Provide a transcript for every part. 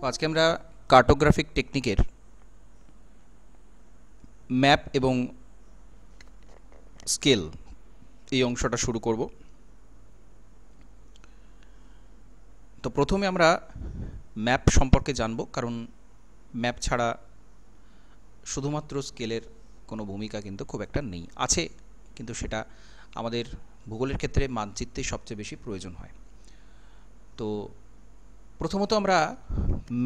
তো আজকে আমরা কার্টোগ্রাফিক টেকনিকের ম্যাপ এবং স্কেল এই অংশটা শুরু করব। তো প্রথমে আমরা ম্যাপ সম্পর্কে জানব, কারণ ম্যাপ ছাড়া শুধুমাত্র স্কেলের কোনো ভূমিকা কিন্তু খুব একটা নেই, আছে কিন্তু সেটা আমাদের ভূগোলের ক্ষেত্রে মানচিত্রে সবচেয়ে বেশি প্রয়োজন হয়। তো প্রথমত আমরা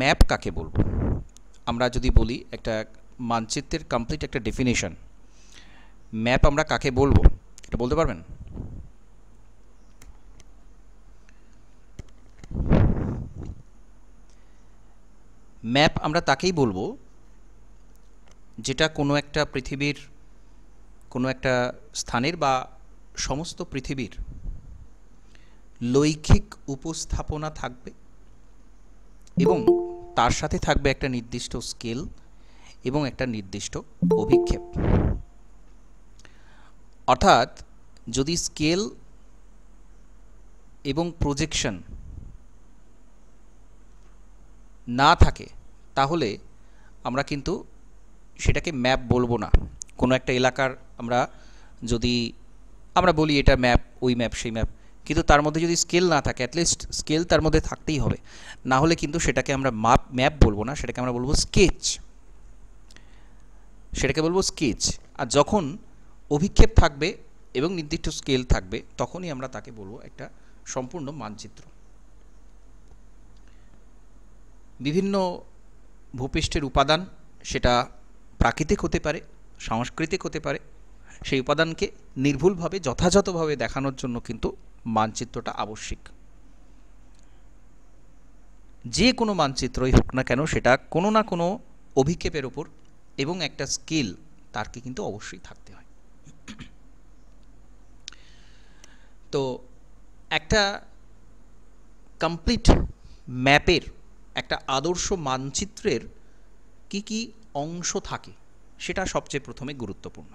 ম্যাপ কাকে বলবো, আমরা যদি বলি একটা মানচিত্রের কমপ্লিট একটা ডেফিনেশন, ম্যাপ আমরা কাকে বলবো এটা বলতে পারবেন? ম্যাপ আমরা তাকেই বলবো যেটা কোনো একটা পৃথিবীর কোনো একটা স্থানের বা সমস্ত পৃথিবীর লৈখিক উপস্থাপনা থাকবে এবং তার সাথে থাকবে একটা নির্দিষ্ট স্কেল এবং একটা নির্দিষ্ট অভিক্ষেপ। অর্থাৎ যদি স্কেল এবং প্রজেকশন না থাকে তাহলে আমরা কিন্তু সেটাকে ম্যাপ বলবো না। কোনো একটা এলাকার যদি আমরা বলি এটা ম্যাপ, ওই ম্যাপ, সেই ম্যাপ, কিন্তু তার মধ্যে যদি স্কেল না থাকে, অ্যাটলিস্ট স্কেল তার মধ্যে থাকতেই হবে, না হলে কিন্তু সেটাকে আমরা ম্যাপ বলবো না, সেটাকে আমরা বলবো স্কেচ, সেটাকে বলবো স্কেচ। আর যখন অভিক্ষেপ থাকবে এবং নির্দিষ্ট স্কেল থাকবে তখনই আমরা তাকে বলবো একটা সম্পূর্ণ মানচিত্র। বিভিন্ন ভূপৃষ্ঠের উপাদান, সেটা প্রাকৃতিক হতে পারে, সাংস্কৃতিক হতে পারে, সেই উপাদানকে নির্ভুলভাবে যথাযথভাবে দেখানোর জন্য কিন্তু মানচিত্রটা আবশ্যিক। যে কোনো মানচিত্রই হোক না কেন সেটা কোনো না কোনো অভিক্ষেপের ওপর এবং একটা স্কেল তারকে কিন্তু অবশ্যই থাকতে হয়। তো একটা কমপ্লিট ম্যাপের, একটা আদর্শ মানচিত্রের কি কি অংশ থাকে সেটা সবচেয়ে প্রথমে গুরুত্বপূর্ণ।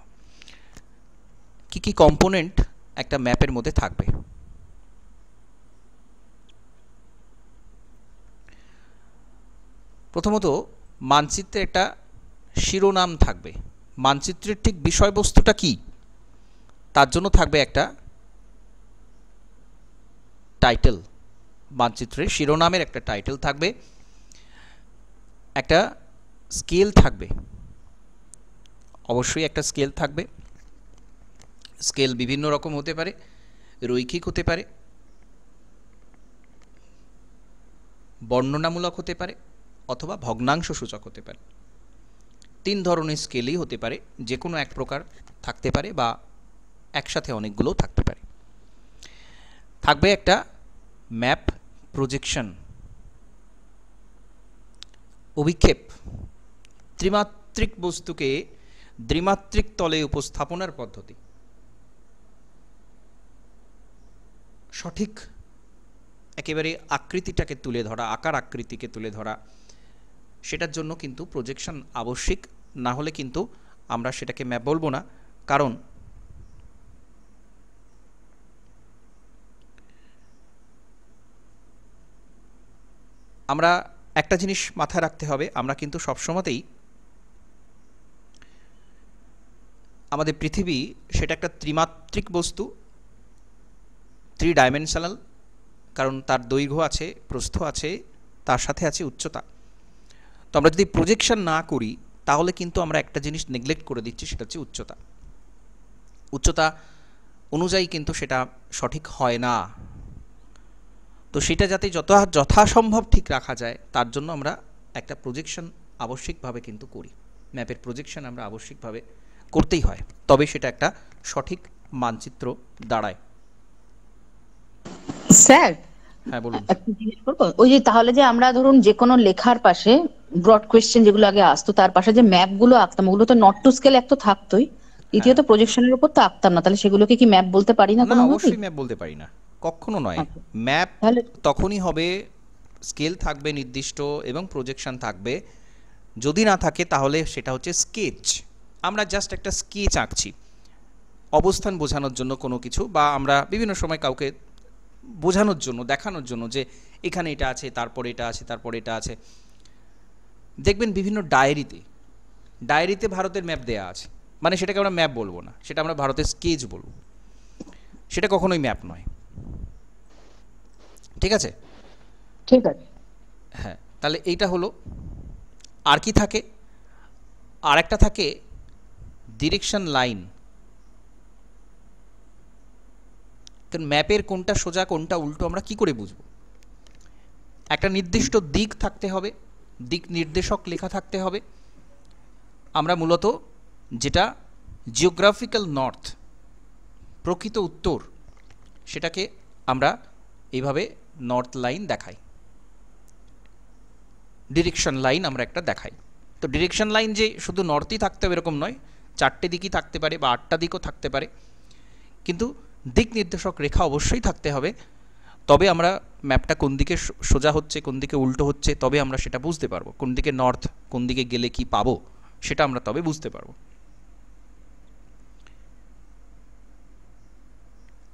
কি কি কম্পোনেন্ট একটা ম্যাপের মধ্যে থাকবে? প্রথমত মানচিত্রে একটা শিরোনাম থাকবে, মানচিত্রের ঠিক বিষয়বস্তুটা কি তার জন্য থাকবে একটা টাইটেল, মানচিত্রের শিরোনামের একটা টাইটেল থাকবে, একটা স্কেল থাকবে, অবশ্যই একটা স্কেল থাকবে। স্কেল বিভিন্ন রকম হতে পারে, রৈখিক হতে পারে, বর্ণনামূলক হতে পারে, অথবা ভগ্নাংশ সূচক হতে পারে। তিন ধরনের স্কেলই হতে পারে, যে কোনো এক প্রকার থাকতে পারে বা একসাথে অনেকগুলোও থাকতে পারে। থাকবে একটা ম্যাপ প্রজেকশন, অভিক্ষেপ, ত্রিমাত্রিক বস্তুকে দ্বিমাত্রিক তলে উপস্থাপনার পদ্ধতি, সঠিক একেবারে আকৃতিটাকে তুলে ধরা, আকার আকৃতিকে তুলে ধরা, সেটার জন্য কিন্তু প্রজেকশন আবশ্যিক, না হলে কিন্তু আমরা সেটাকে ম্যাপ বলবো না। কারণ আমরা একটা জিনিস মাথায় রাখতে হবে, আমরা কিন্তু সবসময়তেই আমাদের পৃথিবী সেটা একটা ত্রিমাত্রিক বস্তু, 3 ডাইমেনশনাল, কারণ তার দৈর্ঘ্য আছে, প্রস্থ আছে, তার সাথে আছে উচ্চতা। তো আমরা যদি প্রজেকশন না করি তাহলে কিন্তু আমরা একটা জিনিস নেগলেক্ট করে দিচ্ছি, সেটা হচ্ছে উচ্চতা। উচ্চতা অনুযায়ী কিন্তু সেটা সঠিক হয় না। তো সেটা যাতে যথাসম্ভব ঠিক রাখা যায় তার জন্য আমরা একটা প্রজেকশন আবশ্যিকভাবে কিন্তু করি, ম্যাপের প্রজেকশন আমরা আবশ্যিকভাবে করতেই হয়, তবে সেটা একটা সঠিক মানচিত্র দাঁড়ায়। স্যার, হ্যাঁ বলুন। একটা জিনিস বলবো, ওই যে তাহলে যে আমরা ধরুন যে কোনো লেখার পাশে ব্রড কোয়েশ্চেন যেগুলো আগে আসতো তার পাশে যে ম্যাপ গুলো আঁকতাম, ওগুলো তো নট টু স্কেল এক তো থাকতোই, দ্বিতীয়ত প্রজেকশনের উপর তো আঁকতাম না, তাহলে সেগুলোকে কি ম্যাপ বলতে পারি না না, কোনোভাবেই? অবশ্যই ম্যাপ বলতে পারি না, কখনো নয়। আচ্ছা, ম্যাপ তাহলে তখনই হবে, স্কেল থাকবে নির্দিষ্ট এবং প্রজেকশন থাকবে। যদি না থাকে তাহলে সেটা হচ্ছে স্কেচ। আমরা জাস্ট একটা স্কেচ আঁকছি অবস্থান বোঝানোর জন্য কোনো কিছু, বা আমরা বিভিন্ন সময় কাউকে বোঝানোর জন্য, দেখানোর জন্য যে এখানে এটা আছে, তারপরে এটা আছে, তারপরে এটা আছে, দেখবেন বিভিন্ন ডায়েরিতে ভারতের ম্যাপ দেয়া আছে, মানে সেটাকে আমরা ম্যাপ বলবো না, সেটা আমরা ভারতের স্কেচ বলবো, সেটা কখনোই ম্যাপ নয়। ঠিক আছে? ঠিক আছে। হ্যাঁ, তাহলে এইটা হলো। আর কি থাকে? আর একটা থাকে ডিরেকশন লাইন। কারণ ম্যাপের কোনটা সোজা কোনটা উল্টো আমরা কি করে বুঝবো? একটা নির্দিষ্ট দিক থাকতে হবে, দিক নির্দেশক লেখা থাকতে হবে। আমরা মূলত যেটা জিওগ্রাফিক্যাল নর্থ, প্রকৃত উত্তর, সেটাকে আমরা এইভাবে নর্থ লাইন দেখাই, ডিরেকশন লাইন আমরা একটা দেখাই। তো ডিরেকশন লাইন যে শুধু নর্থই থাকতে হবে এরকম নয়, 4টে দিকই থাকতে পারে বা 8টা দিকও থাকতে পারে, কিন্তু দিক নির্দেশক রেখা অবশ্যই থাকতে হবে। তবে আমরা ম্যাপটা কোন দিকে সোজা হচ্ছে কোন দিকে উল্টো হচ্ছে তবে আমরা সেটা বুঝতে পারবো, কোন দিকে নর্থ, কোন দিকে গেলে কি পাবো সেটা আমরা তবে বুঝতে পারবো।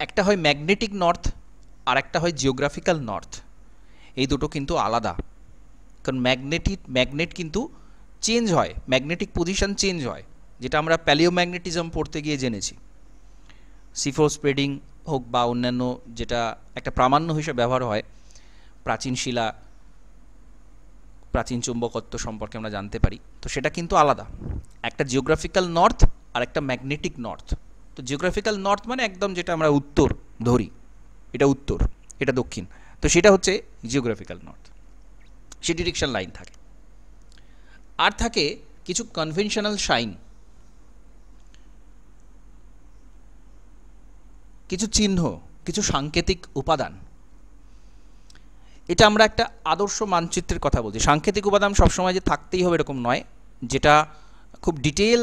একটা হয় ম্যাগনেটিক নর্থ আর একটা হয় জিওগ্রাফিক্যাল নর্থ। এই দুটো কিন্তু আলাদা, কারণ ম্যাগনেট কিন্তু চেঞ্জ হয়, ম্যাগনেটিক পজিশন চেঞ্জ হয়, যেটা আমরা প্যালিওম্যাগনেটিজম পড়তে গিয়ে জেনেছি। সিফোর স্প্রেডিং হোক বা অন্যান্য যেটা একটা প্রামাণ্য হিসেবে ব্যবহার হয়, প্রাচীন শিলা, প্রাচীন চুম্বকত্ব সম্পর্কে আমরা জানতে পারি, তো সেটা কিন্তু আলাদা। একটা জিওগ্রাফিক্যাল নর্থ আর একটা ম্যাগনেটিক নর্থ। তো জিওগ্রাফিক্যাল নর্থ মানে একদম যেটা আমরা উত্তর ধরি, এটা উত্তর, এটা দক্ষিণ, তো সেটা হচ্ছে জিওগ্রাফিক্যাল নর্থ, সে ডিরেকশন লাইন থাকে। আর থাকে কিছু কনভেনশনাল সাইন, কিছু চিহ্ন, কিছু সাংকেতিক উপাদান। এটা আমরা একটা আদর্শ মানচিত্রের কথা বলছি। সাংকেতিক উপাদান সবসময় যে থাকতেই হবে এরকম নয়, যেটা খুব ডিটেল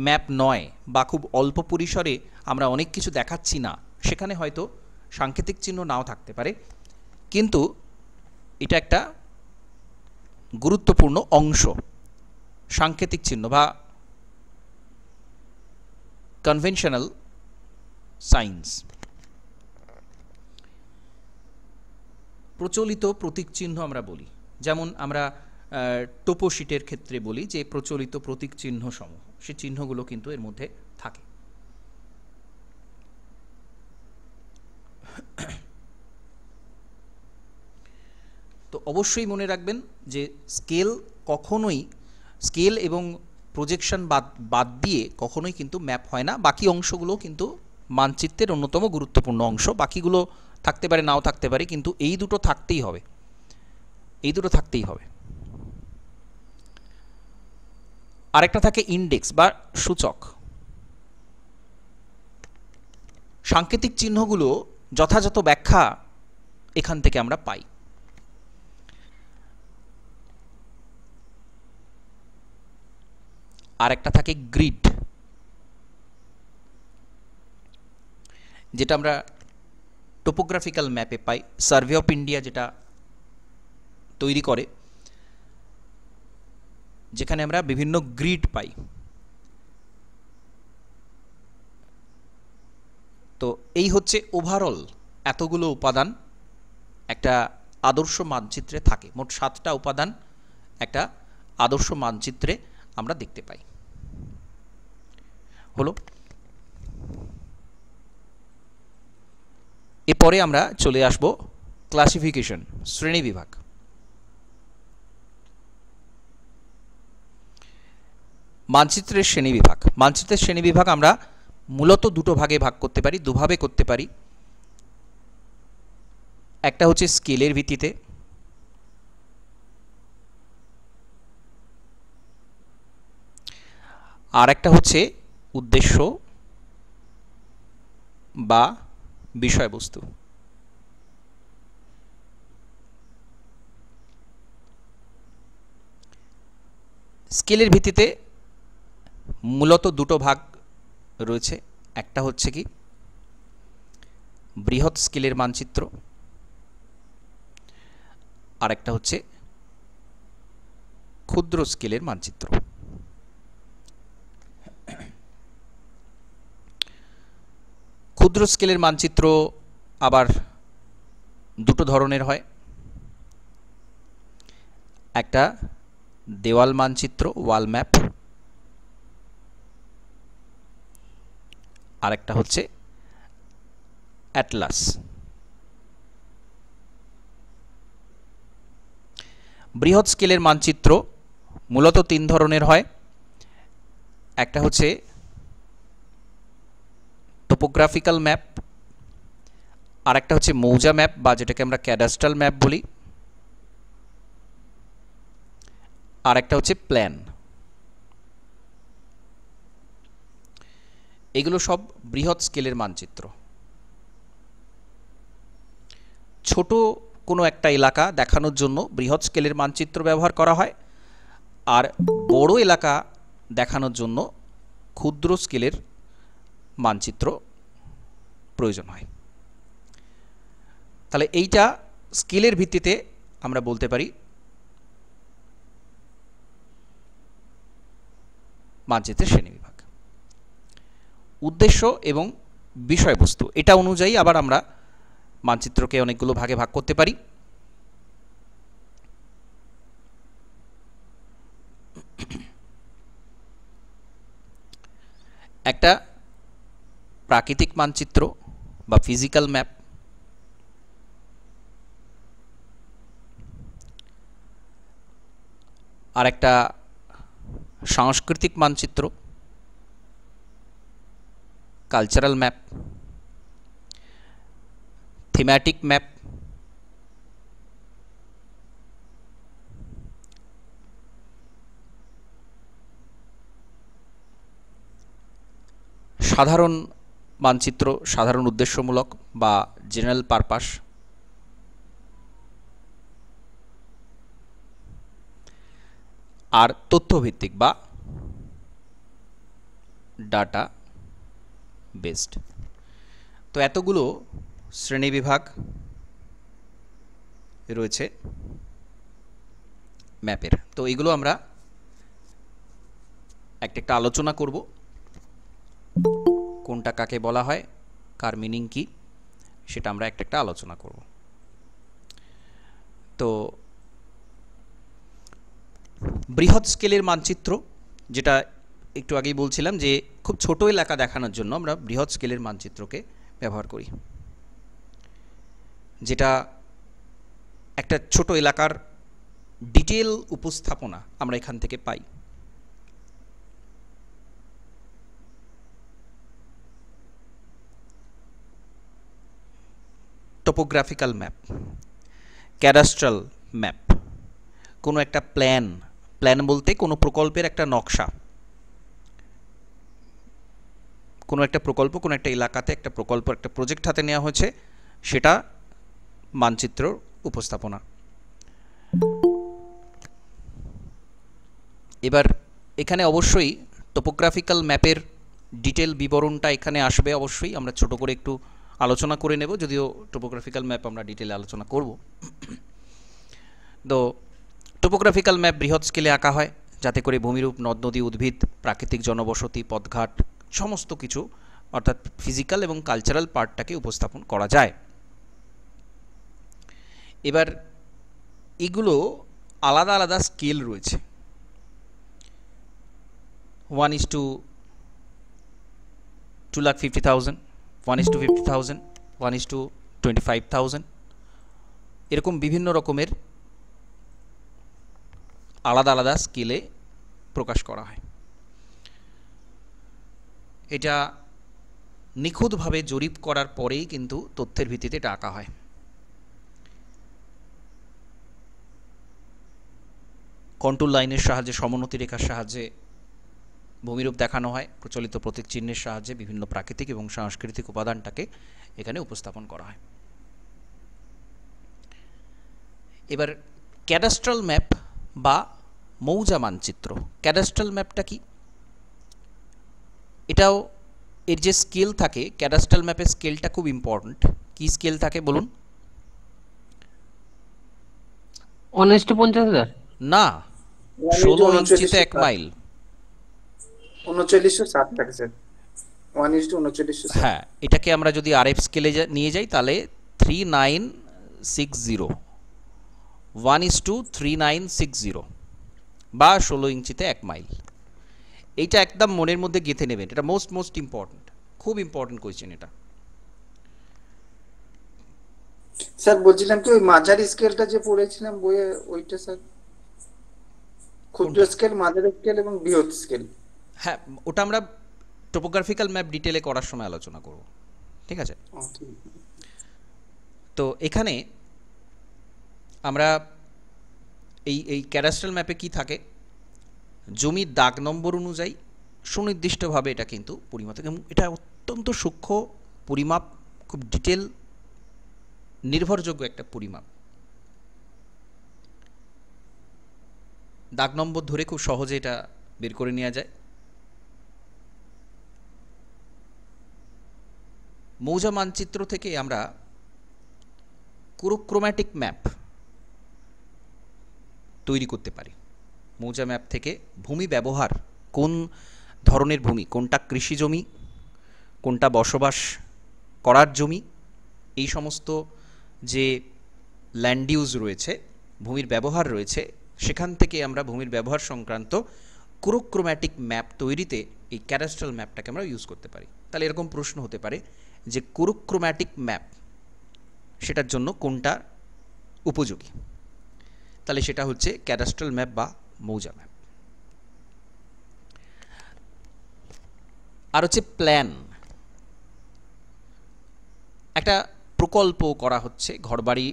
ম্যাপ নয় বা খুব অল্প পরিসরে আমরা অনেক কিছু দেখাচ্ছি না, সেখানে হয়তো সাংকেতিক চিহ্ন নাও থাকতে পারে, কিন্তু এটা একটা গুরুত্বপূর্ণ অংশ, সাংকেতিক চিহ্ন বা কনভেনশনাল সাইন্স। প্রচলিত প্রতীক চিহ্ন আমরা বলি, যেমন আমরা টোপোশিটের ক্ষেত্রে বলি যে প্রচলিত প্রতীক চিহ্ন সমূহ, সেই চিহ্নগুলো কিন্তু এর মধ্যে থাকে। তো অবশ্যই মনে রাখবেন যে স্কেল এবং প্রজেকশন বাদ দিয়ে কখনোই কিন্তু ম্যাপ হয় না। বাকি অংশগুলো কিন্তু মানচিত্রের অন্যতম গুরুত্বপূর্ণ অংশ, বাকিগুলো থাকতে পারে নাও থাকতে পারে, কিন্তু এই দুটো থাকতেই হবে, এই দুটো থাকতেই হবে। আরেকটা থাকে ইন্ডেক্স বা সূচক। সাংকেতিক চিহ্নগুলো যথাযথ ব্যাখ্যা এখান থেকে আমরা পাই। আরেকটা থাকে গ্রিড, যেটা আমরা টোপোগ্রাফিক্যাল ম্যাপে পাই। সার্ভে অফ ইন্ডিয়া যেটা তৈরি করে, যেখানে আমরা বিভিন্ন গ্রিড পাই। তো এই হচ্ছে ওভারঅল এতগুলো উপাদান একটা আদর্শ মানচিত্রে থাকে। মোট 7টা উপাদান একটা আদর্শ মানচিত্রে আমরা দেখতে পাই। হলো, এরপরে আমরা চলে আসব ক্লাসিফিকেশন, শ্রেণীবিভাগ। মানচিত্রের শ্রেণীবিভাগ আমরা মূলত দুটো ভাগে ভাগ করতে পারি, দুভাবে করতে পারি। একটা হচ্ছে স্কেলের ভিত্তিতে, আর একটা হচ্ছে উদ্দেশ্য বা বিষয়বস্তু। স্কেলের ভিত্তিতে মূলত দুটো ভাগ রয়েছে, একটা হচ্ছে কি বৃহৎ স্কেলের মানচিত্র, আর একটা হচ্ছে ক্ষুদ্র স্কেলের মানচিত্র। ক্ষুদ্র স্কেলের মানচিত্র আবার দুটো ধরনের হয়, একটা দেওয়াল মানচিত্র, ওয়াল ম্যাপ। আরেকটা হচ্ছে অ্যাটলাস। বৃহৎ স্কেলের মানচিত্র মূলত 3 ধরনের হয়। একটা হচ্ছে টোপোগ্রাফিক্যাল ম্যাপ, আর একটা হচ্ছে মৌজা ম্যাপ বা যেটাকে আমরা ক্যাডাস্ট্রাল ম্যাপ বলি, আর একটা হচ্ছে প্ল্যান। এগুলো সব বৃহৎ স্কেলের মানচিত্র। ছোট কোনো একটা এলাকা দেখানোর জন্য বৃহৎ স্কেলের মানচিত্র ব্যবহার করা হয়, আর বড় এলাকা দেখানোর জন্য ক্ষুদ্র স্কেলের মানচিত্র প্রয়োজন হয়। তাহলে এইটা স্কেলের ভিত্তিতে আমরা বলতে পারি মানচিত্রের শ্রেণীবিভাগ। উদ্দেশ্য এবং বিষয়বস্তু এটা অনুযায়ী আবার আমরা মানচিত্রকে অনেকগুলো ভাগে ভাগ করতে পারি। একটা প্রাকৃতিক মানচিত্র বা ফিজিক্যাল ম্যাপ, আর একটা সাংস্কৃতিক মানচিত্র, কালচারাল ম্যাপ, থিম্যাটিক ম্যাপ, সাধারণ মানচিত্র, সাধারণ উদ্দেশ্যমূলক বা জেনারেল পারপাস, আর তথ্যভিত্তিক বা ডাটা বেসড। তো এতগুলো শ্রেণীবিভাগ রয়েছে ম্যাপের। তো এগুলো আমরা একটা একটা আলোচনা করব, কোনটা কাকে বলা হয়, কার মিনিং কি, সেটা আমরা একটা একটা আলোচনা করব। তো বৃহৎ স্কেলের মানচিত্র, যেটা একটু আগেই বলছিলাম যে খুব ছোট এলাকা দেখানোর জন্য আমরা বৃহৎ স্কেলের মানচিত্রকে ব্যবহার করি, যেটা একটা ছোট এলাকার ডিটেল উপস্থাপনা আমরা এখান থেকে পাই। টোপোগ্রাফিক্যাল ম্যাপ, ক্যাডাস্ট্রাল ম্যাপ, কোনো একটা প্ল্যান, প্ল্যান বলতে কোনো প্রকল্পের একটা নকশা, কোনো একটা প্রকল্প, কোনো একটা এলাকাতে একটা প্রকল্প, একটা প্রজেক্ট হাতে নেওয়া হয়েছে, সেটা মানচিত্র উপস্থাপনা। এবার এখানে অবশ্যই টোপোগ্রাফিক্যাল ম্যাপের ডিটেল বিবরণটা এখানে আসবে, অবশ্যই আমরা ছোট করে একটু আলোচনা করে নেব, যদিও টোপোগ্রাফিক্যাল ম্যাপ আমরা ডিটেলে আলোচনা করব। তো টোপোগ্রাফিক্যাল ম্যাপ বৃহৎ স্কেলে আঁকা হয়, যাতে করে ভূমিরূপ, নদ নদী, উদ্ভিদ, প্রাকৃতিক জনবসতি, পথঘাট সমস্ত কিছু, অর্থাৎ ফিজিক্যাল এবং কালচারাল পার্টটাকে উপস্থাপন করা যায়। এবার এগুলো আলাদা আলাদা স্কেল রয়েছে। 1:250,000, 1:50,000, 1:25,000, এরকম বিভিন্ন রকমের আলাদা আলাদা স্কেলে প্রকাশ করা হয়। এটা নিখুঁতভাবে জরিপ করার পরেই কিন্তু তথ্যের ভিত্তিতে এটা আঁকা হয়। কন্ট্রোল লাইনের সাহায্যে, সমোন্নতি রেখার সাহায্যে ভূমিরূপ দেখানো হয়, প্রচলিত প্রতীক চিহ্নের সাহায্যে বিভিন্ন প্রাকৃতিক এবং সাংস্কৃতিক উপাদানটাকে এখানে উপস্থাপন করা হয়। এবার ক্যাডাস্ট্রাল ম্যাপ বা মৌজা মানচিত্র। ক্যাডাস্ট্রাল ম্যাপটা কি? এটাও এর যে স্কেল থাকে, ক্যাডাস্ট্রাল ম্যাপের স্কেলটা খুব ইম্পর্ট্যান্ট। কি স্কেল থাকে বলুন? 1:50,000 না, 16 ইঞ্চিতে 1 মাইল। 3960 থাকে স্যার, 1:3960। হ্যাঁ, এটাকে আমরা যদি আরএফ স্কেলে নিয়ে যাই তাহলে 3960, 1:3960। বা 16 ইঞ্চিতে 1 মাইল। এইটা একদম মনের মধ্যে গেঁথে নেবেন, এটা মোস্ট ইম্পর্টেন্ট, খুব ইম্পর্টেন্ট কোয়েশ্চেন এটা। স্যার বলছিলাম কি ওই মাঝারি স্কেলটা যে পড়েছিলাম বইয়ে ওইটা স্যার, ক্ষুদ্র কোনটা? স্কেল, মাঝারি স্কেল এবং বৃহৎ স্কেল। হ্যাঁ, ওটা আমরা টোপোগ্রাফিক্যাল ম্যাপ ডিটেলে করার সময় আলোচনা করব, ঠিক আছে? ঠিক। তো এখানে আমরা এই ক্যাডাস্ট্রাল ম্যাপে কি থাকে, জমির দাগ নম্বর অনুযায়ী সুনির্দিষ্টভাবে এটা কিন্তু পরিমাপ, এবং এটা অত্যন্ত সূক্ষ্ম পরিমাপ, খুব ডিটেল নির্ভরযোগ্য একটা পরিমাপ। দাগ নম্বর ধরে খুব সহজে এটা বের করে নেওয়া যায়। মৌজা মানচিত্র থেকে আমরা ক্রোম্যাটিক ম্যাপ তৈরি করতে পারি। মৌজা ম্যাপ থেকে ভূমি ব্যবহার, কোন ধরনের ভূমি, কোনটা কৃষি জমি, কোনটা বসবাস করার জমি, এই সমস্ত যে ল্যান্ড ইউজ রয়েছে, ভূমির ব্যবহার রয়েছে, সেখান থেকে আমরা ভূমির ব্যবহার সংক্রান্ত ক্রোম্যাটিক ম্যাপ তৈরিতে এই ক্যাডাস্ট্রাল ম্যাপটাকে আমরা ইউজ করতে পারি। তাহলে এরকম প্রশ্ন হতে পারে যে ক্রোম্যাটিক ম্যাপ সেটার জন্য কোনটা উপযোগী, তাহলে সেটা হচ্ছে ক্যাডাস্ট্রাল ম্যাপ বা মৌজা ম্যাপ। আর হচ্ছে প্ল্যান, একটা প্রকল্প করা হচ্ছে, ঘরবাড়ি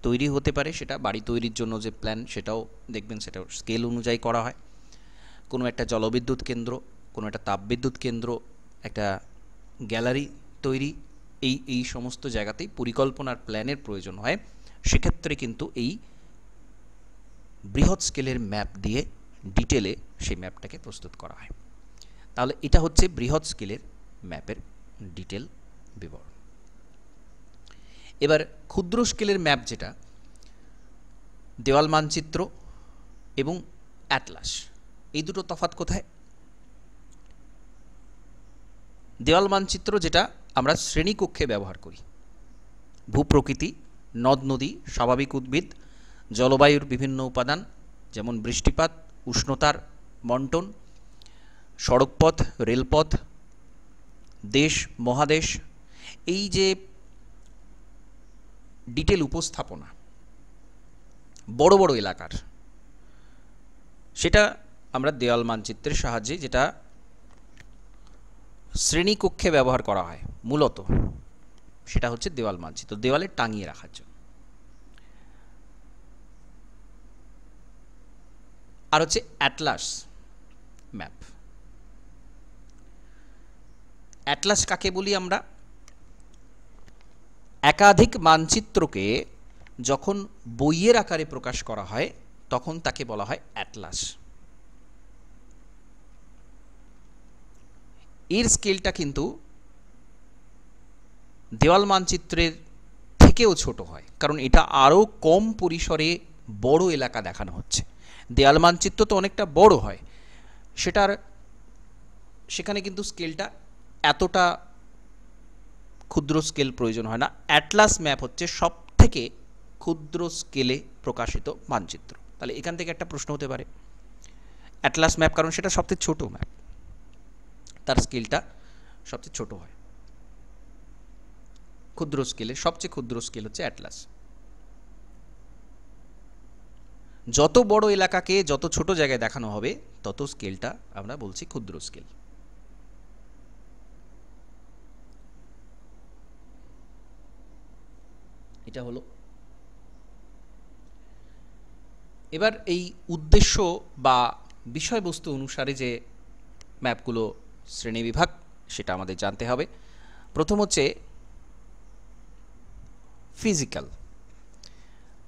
তৈরি হতে পারে, সেটা বাড়ি তৈরির জন্য যে প্ল্যান সেটাও দেখবেন, সেটাও স্কেল অনুযায়ী করা হয়। কোনো একটা জলবিদ্যুৎ কেন্দ্র, কোনো একটা তাপবিদ্যুৎ কেন্দ্র, একটা গ্যালারি তৈরি, এই সমস্ত জায়গাতেই পরিকল্পনার প্ল্যানের প্রয়োজন হয়। সেক্ষেত্রে কিন্তু এই বৃহৎ স্কেলের ম্যাপ দিয়ে ডিটেলে সেই ম্যাপটাকে প্রস্তুত করা হয়। তাহলে এটা হচ্ছে বৃহৎ স্কেলের ম্যাপের ডিটেল বিবরণ। এবার ক্ষুদ্র স্কেলের ম্যাপ, যেটা দেওয়াল মানচিত্র এবং অ্যাটলাস, এই দুটো তফাৎ কোথায়? দেওয়াল মানচিত্র যেটা আমরা শ্রেণীকক্ষে ব্যবহার করি, ভূপ্রকৃতি, নদ নদী, স্বাভাবিক উদ্ভিদ, জলবায়ুর বিভিন্ন উপাদান যেমন বৃষ্টিপাত, উষ্ণতার বণ্টন, সড়কপথ, রেলপথ, দেশ মহাদেশ, এই যে ডিটেল উপস্থাপনা বড় বড় এলাকার, সেটা আমরা দেওয়াল মানচিত্রের সাহায্যে, যেটা শ্রেণীকক্ষে ব্যবহার করা হয় মূলত, সেটা হচ্ছে দেওয়াল মানচিত্র, দেওয়ালে টাঙিয়ে রাখার জন্য। আর হচ্ছে অ্যাটলাস ম্যাপ। অ্যাটলাস কাকে বলি আমরা? একাধিক মানচিত্রকে যখন বইয়ের আকারে প্রকাশ করা হয় তখন তাকে বলা হয় অ্যাটলাস। এর স্কেলটা কিন্তু দেওয়াল মানচিত্রের থেকেও ছোট হয়, কারণ এটা আরও কম পরিসরে বড় এলাকা দেখানো হচ্ছে। দেওয়াল মানচিত্র তো অনেকটা বড় হয়, সেখানে কিন্তু স্কেলটা এতটা ক্ষুদ্র স্কেল প্রয়োজন হয় না। অ্যাটলাস ম্যাপ হচ্ছে সব থেকে ক্ষুদ্র স্কেলে প্রকাশিত মানচিত্র। তাহলে এখান থেকে একটা প্রশ্ন হতে পারে, অ্যাটলাস ম্যাপ, কারণ সেটা সবচেয়ে ছোট ম্যাপ, তার স্কেলটা সবচেয়ে ছোট হয়। ক্ষুদ্র স্কেলে সবচেয়ে ক্ষুদ্র স্কেল হচ্ছে অ্যাটলাস। যত বড় এলাকাকে যত ছোট জায়গায় দেখানো হবে তত স্কেলটা আমরা বলছি ক্ষুদ্র স্কেল। এটা হলো। এবার এই উদ্দেশ্য বা বিষয়বস্তু অনুসারে যে ম্যাপগুলো শ্রেণীবিভাগ, সেটা আমাদের জানতে হবে। প্রথম হচ্ছে ফিজিক্যাল,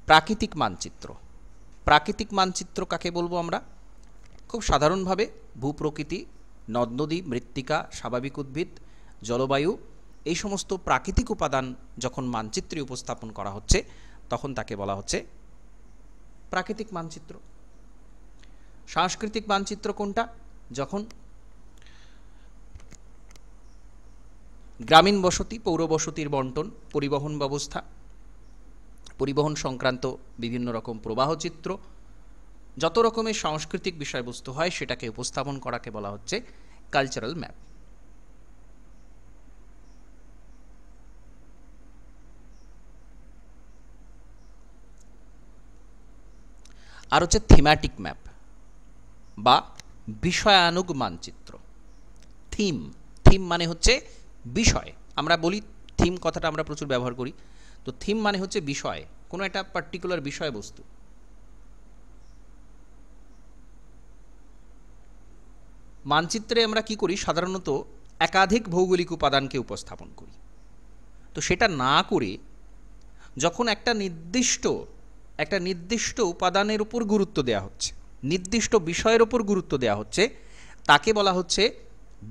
প্রাকৃতিক মানচিত্র। প্রাকৃতিক মানচিত্র কাকে বলবো আমরা? খুব সাধারণভাবে ভূপ্রকৃতি, নদ নদী, মৃত্তিকা, স্বাভাবিক উদ্ভিদ, জলবায়ু, এই সমস্ত প্রাকৃতিক উপাদান যখন মানচিত্রে উপস্থাপন করা হচ্ছে তখন তাকে বলা হচ্ছে প্রাকৃতিক মানচিত্র। সাংস্কৃতিক মানচিত্র কোনটা? যখন গ্রামীণ বসতি, পৌর বসতির বণ্টন, পরিবহন ব্যবস্থা, পরিবহন সংক্রান্ত বিভিন্ন রকম প্রবাহ চিত্র, যত রকমের সাংস্কৃতিক বিষয়বস্তু হয় সেটাকে উপস্থাপন করাকে বলা হচ্ছে কালচারাল ম্যাপ। আর হচ্ছে থিম্যাটিক ম্যাপ বা বিষয়ানুগ মানচিত্র। থিম, থিম মানে হচ্ছে বিষয়। আমরা বলি থিম কথাটা আমরা প্রচুর ব্যবহার করি, তো থিম মানে হচ্ছে বিষয়, কোনো একটা পার্টিকুলার বিষয়বস্তু। মানচিত্রে আমরা কি করি, সাধারণত একাধিক ভৌগোলিক উপাদানকে উপস্থাপন করি। তো সেটা না করে যখন একটা নির্দিষ্ট উপাদানের উপর গুরুত্ব দেওয়া হচ্ছে, নির্দিষ্ট বিষয়ের উপর গুরুত্ব দেওয়া হচ্ছে, তাকে বলা হচ্ছে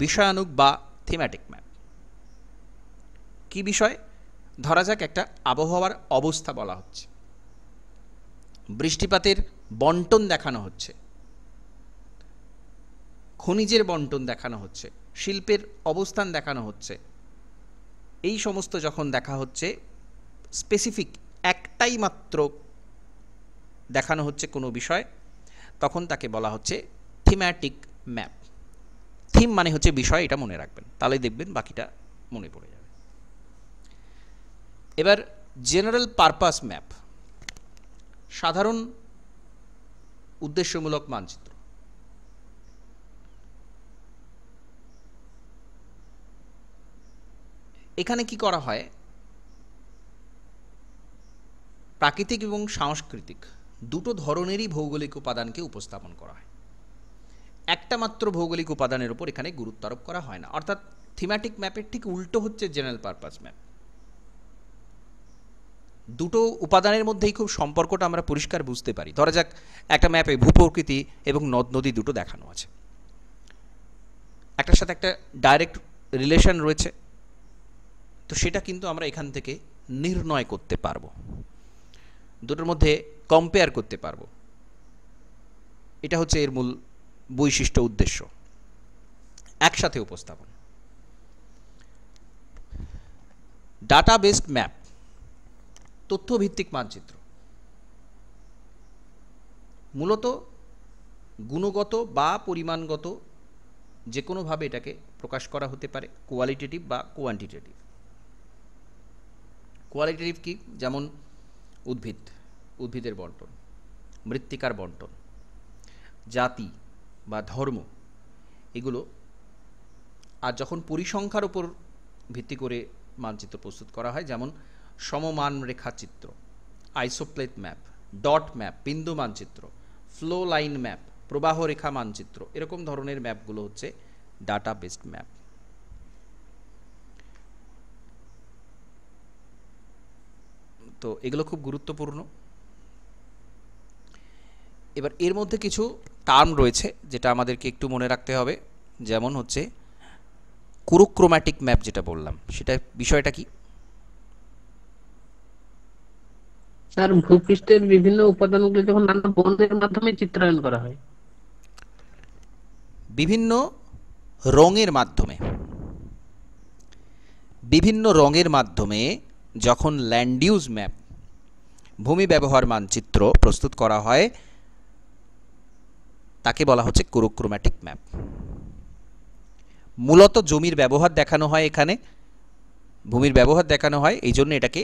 বিষয়ানুগ বা থিম্যাটিক ম্যাপ। কি বিষয়? ধরা যাক একটা আবহাওয়ার অবস্থা বলা হচ্ছে, বৃষ্টিপাতের বন্টন দেখানো হচ্ছে, খনিজের বন্টন দেখানো হচ্ছে, শিল্পের অবস্থান দেখানো হচ্ছে। এই সমস্ত যখন দেখা হচ্ছে, স্পেসিফিক একটাই মাত্র দেখানো হচ্ছে কোনো বিষয়, তখন তাকে বলা হচ্ছে থিম্যাটিক ম্যাপ। থিম মানে হচ্ছে বিষয়, এটা মনে রাখবেন, তাহলে দেখবেন বাকিটা মনে পড়ে যাবে। এবার জেনারেল পারপাস ম্যাপ, সাধারণ উদ্দেশ্যমূলক মানচিত্র। এখানে কি করা হয়, প্রাকৃতিক এবং সাংস্কৃতিক দুটো ধরনেরই ভৌগোলিক উপাদানকে উপস্থাপন করা হয়। একটা মাত্র ভৌগোলিক উপাদানের উপর এখানে গুরুত্ব আরোপ করা হয় না। অর্থাৎ থিম্যাটিক ম্যাপের ঠিক উল্টো হচ্ছে জেনারেল পারপাস ম্যাপ। দুটো উপাদানের মধ্যেই খুব সম্পর্কটা আমরা পরিষ্কার বুঝতে পারি। ধরা যাক একটা ম্যাপে ভূপ্রকৃতি এবং নদ নদী দুটো দেখানো আছে, একটার সাথে একটা ডাইরেক্ট রিলেশন রয়েছে, তো সেটা কিন্তু আমরা এখান থেকে নির্ণয় করতে পারবো, দুটোর মধ্যে কম্পেয়ার করতে পারবো। এটা হচ্ছে এর মূল বৈশিষ্ট্য, উদ্দেশ্য, একসাথে উপস্থাপন। ডাটা বেসড ম্যাপ, তথ্যভিত্তিক মানচিত্র, মূলত গুণগত বা পরিমাণগত যে কোনোভাবে এটাকে প্রকাশ করা হতে পারে, কোয়ালিটেটিভ বা কোয়ান্টিটেটিভ। কোয়ালিটেটিভ কি? যেমন উদ্ভিদের বন্টন, মৃত্তিকার বন্টন, জাতি বা ধর্ম, এগুলো। আর যখন পরিসংখ্যার উপর ভিত্তি করে মানচিত্র প্রস্তুত করা হয়, যেমন সমমান রেখাচিত্র, আইসোপ্লেট ম্যাপ, ডট ম্যাপ, বিন্দু মানচিত্র, ফ্লো লাইন ম্যাপ, প্রবাহ রেখা মানচিত্র, এরকম ধরনের ম্যাপগুলো হচ্ছে ডাটা বেসড ম্যাপ। তো এগুলো খুব গুরুত্বপূর্ণ। এবার এর মধ্যে কিছু টার্ম রয়েছে যেটা আমাদেরকে একটু মনে রাখতে হবে, যেমন হচ্ছে কোরোক্রোম্যাটিক ম্যাপ, যেটা বললাম সেটা বিষয়টা কি? স্যার, ভূপৃষ্ঠের বিভিন্ন উপাদানগুলো যখন নানা বর্ণের মাধ্যমে চিত্রায়ন করা হয়, বিভিন্ন রঙের মাধ্যমে, বিভিন্ন রঙের মাধ্যমে যখন ল্যান্ড ইউজ ম্যাপ, ভূমি ব্যবহার মানচিত্র প্রস্তুত করা হয়, তাকে বলা হচ্ছে কোরোক্রোম্যাটিক ম্যাপ। মূলত জমির ব্যবহার দেখানো হয়, এখানে ভূমির ব্যবহার দেখানো হয়, এই জন্য এটাকে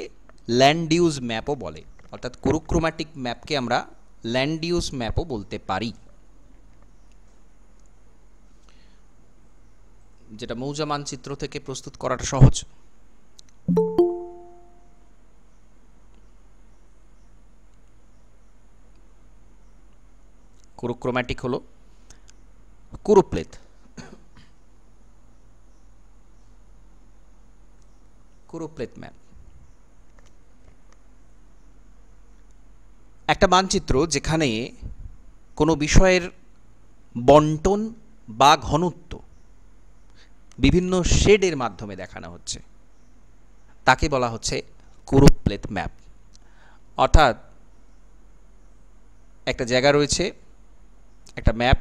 ল্যান্ড ইউজ ম্যাপও বলে। অর্থাৎ কোরোক্রোম্যাটিক ম্যাপকে আমরা ল্যান্ড ইউজ ম্যাপও বলতে পারি, যেটা মৌজা মানচিত্র থেকে প্রস্তুত করাটা সহজ। কোরোক্রোম্যাটিক হলো কোরোপ্লেট, কোরোপ্লেট ম্যাপ। একটা মানচিত্র যেখানে কোনো বিষয়ের বন্টন বা ঘনত্ব বিভিন্ন শেডের মাধ্যমে দেখানো হচ্ছে, তাকে বলা হচ্ছে কোরোপ্লেট ম্যাপ। অর্থাৎ একটা জায়গা রয়েছে, একটা ম্যাপ,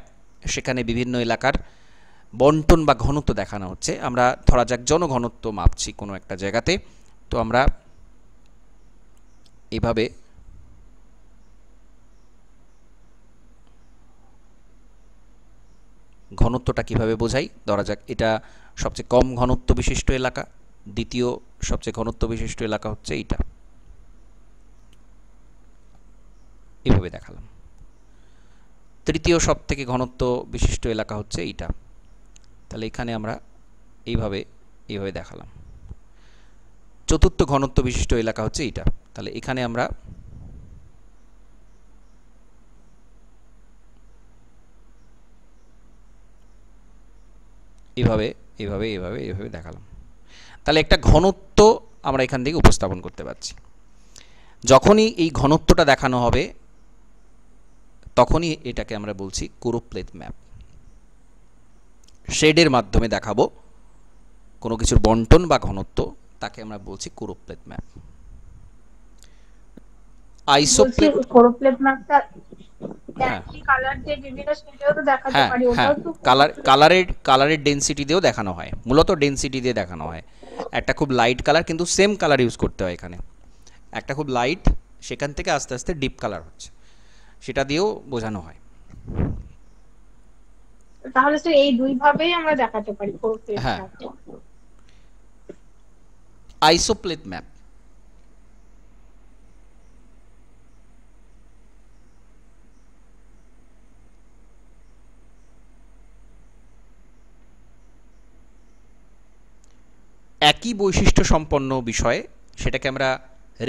সেখানে বিভিন্ন এলাকার বন্টন বা ঘনত্ব দেখানো হচ্ছে। আমরা ধরা যাক জনঘনত্ব মাপছি কোনো একটা জায়গাতে, তো আমরা এভাবে ঘনত্বটা কিভাবে বোঝাই, ধরা যাক এটা সবচেয়ে কম ঘনত্ব বিশিষ্ট এলাকা, দ্বিতীয় সবচেয়ে ঘনত্ব বিশিষ্ট এলাকা হচ্ছে এইটা, এভাবে দেখালাম। তৃতীয় সব থেকে ঘনত্ব বিশিষ্ট এলাকা হচ্ছে এইটা, তাহলে এখানে আমরা এইভাবে দেখালাম। চতুর্থ ঘনত্ব বিশিষ্ট এলাকা হচ্ছে এইটা, তাহলে এখানে আমরা এইভাবে দেখালাম। তাহলে একটা ঘনত্ব আমরা এখান থেকে উপস্থাপন করতে পারছি। যখনই এই ঘনত্বটা দেখানো হবে তখনই এটাকে আমরা বলছি কোরোপ্লেথ ম্যাপ। শেডের মাধ্যমে দেখাবো কোনো কিছুর বন্টন বা ঘনত্ব, তাকে আমরা বলছি কোরোপ্লেথ ম্যাপ। আইসোপ্লেথ কোরোপ্লেথ ম্যাপটা হ্যাঁ একই কালার দিয়ে বিভিন্ন শেডেও তো দেখাতে হ্যাঁ পারি, হ্যাঁ, ওটাও তো কালারের ডেনসিটি দিয়েও দেখানো হয়, মূলত ডেনসিটি দিয়ে দেখানো হয়। একটা খুব লাইট কালার, কিন্তু সেম কালার ইউজ করতে হয় এখানে। একটা খুব লাইট, সেখান থেকে আস্তে আস্তে ডিপ কালার হচ্ছে, সেটা দিয়েও বোঝানো হয়। তাহলে তো এই দুই ভাবেই আমরা দেখাতে পারি কোরোপ্লেথ হ্যাঁ, ম্যাপটা। আইসোপ্লেথ ম্যাপ একই বৈশিষ্ট্য সম্পন্ন বিষয়ে, সেটাকে আমরা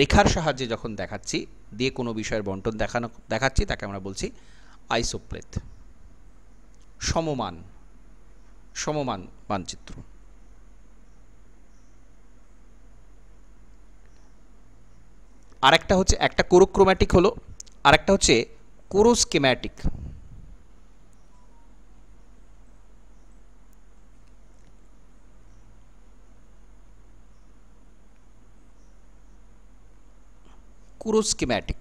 রেখার সাহায্যে যখন দেখাচ্ছি, দিয়ে কোনো বিষয়ের বন্টন দেখাচ্ছি, তাকে আমরা বলছি আইসোপ্লেথ। সমমান মানচিত্র। আরেকটা হচ্ছে, একটা কোরোক্রোম্যাটিক হলো, আরেকটা হচ্ছে কোরোস্কেম্যাটিক। কোরোস্কেম্যাটিক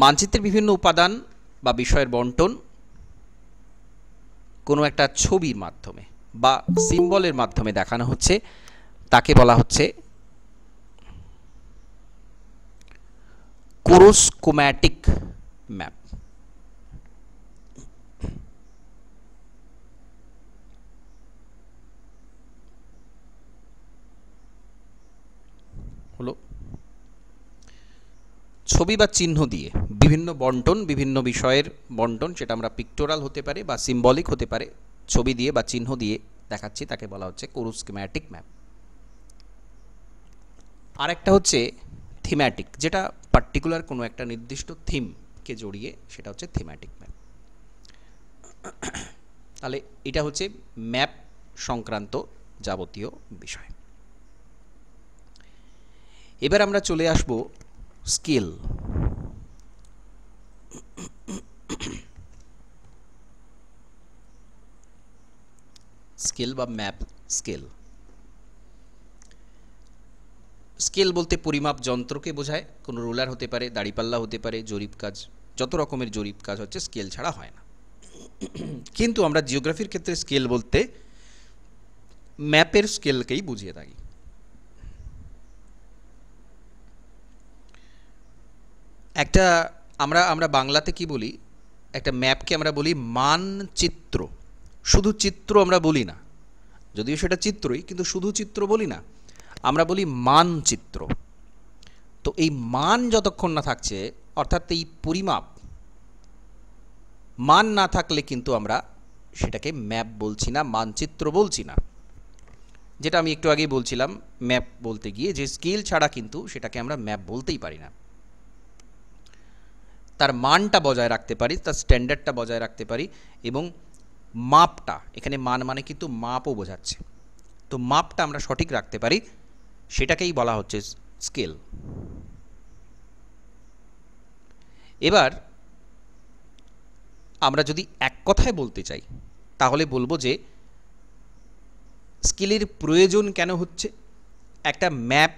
মানচিত্রের বিভিন্ন উপাদান বা বিষয়ের বন্টন কোনো একটা ছবির মাধ্যমে বা সিম্বলের মাধ্যমে দেখানো হচ্ছে, তাকে বলা হচ্ছে কোরোস্কেম্যাটিক ম্যাপ। হলো ছবি বা চিহ্ন দিয়ে বিভিন্ন বন্টন, বিভিন্ন বিষয়ের বন্টন, সেটা আমরা পিক্টোরাল হতে পারে বা সিম্বলিক হতে পারে, ছবি দিয়ে বা চিহ্ন দিয়ে দেখাচ্ছি, তাকে বলা হচ্ছে কোরোস্কেম্যাটিক ম্যাপ। আরেকটা হচ্ছে থিম্যাটিক, যেটা পার্টিকুলার কোনো একটা নির্দিষ্ট থিমকে জড়িয়ে, সেটা হচ্ছে থিম্যাটিক ম্যাপ। তাহলে এটা হচ্ছে ম্যাপ সংক্রান্ত যাবতীয় বিষয়। এবার আমরা চলে আসব স্কেল। স্কেল বা ম্যাপ স্কেল। স্কেল বলতে পরিমাপ যন্ত্রকে বোঝায়, কোনো রুলার হতে পারে, দাড়িপাল্লা হতে পারে, জরিপ কাজ, যত রকমের জরিপ কাজ হচ্ছে স্কেল ছাড়া হয় না। কিন্তু আমরা জিওগ্রাফির ক্ষেত্রে স্কেল বলতে ম্যাপের স্কেলকেই বুঝিয়ে থাকি। একটা আমরা বাংলাতে কি বলি, একটা ম্যাপকে আমরা বলি মানচিত্র। শুধু চিত্র আমরা বলি না, যদিও সেটা চিত্রই, কিন্তু শুধু চিত্র বলি না, আমরা বলি মানচিত্র। তো এই মান যতক্ষণ না থাকছে, অর্থাৎ এই পরিমাপ, মান না থাকলে কিন্তু আমরা সেটাকে ম্যাপ বলছি না, মানচিত্র বলছি না। যেটা আমি একটু আগেই বলছিলাম, ম্যাপ বলতে গিয়ে যে স্কেল ছাড়া কিন্তু সেটাকে আমরা ম্যাপ বলতেই পারি না। তার মানটা বজায় রাখতে পারি, তার স্ট্যান্ডার্ডটা বজায় রাখতে পারি, এবং মাপটা, এখানে মান মানে কিন্তু মাপও বোঝাচ্ছে, তো মাপটা আমরা সঠিক রাখতে পারি, সেটাকেই বলা হচ্ছে স্কেল। এবার আমরা যদি এক কথায় বলতে চাই, তাহলে বলবো যে স্কেলের প্রয়োজন কেন হচ্ছে। একটা ম্যাপ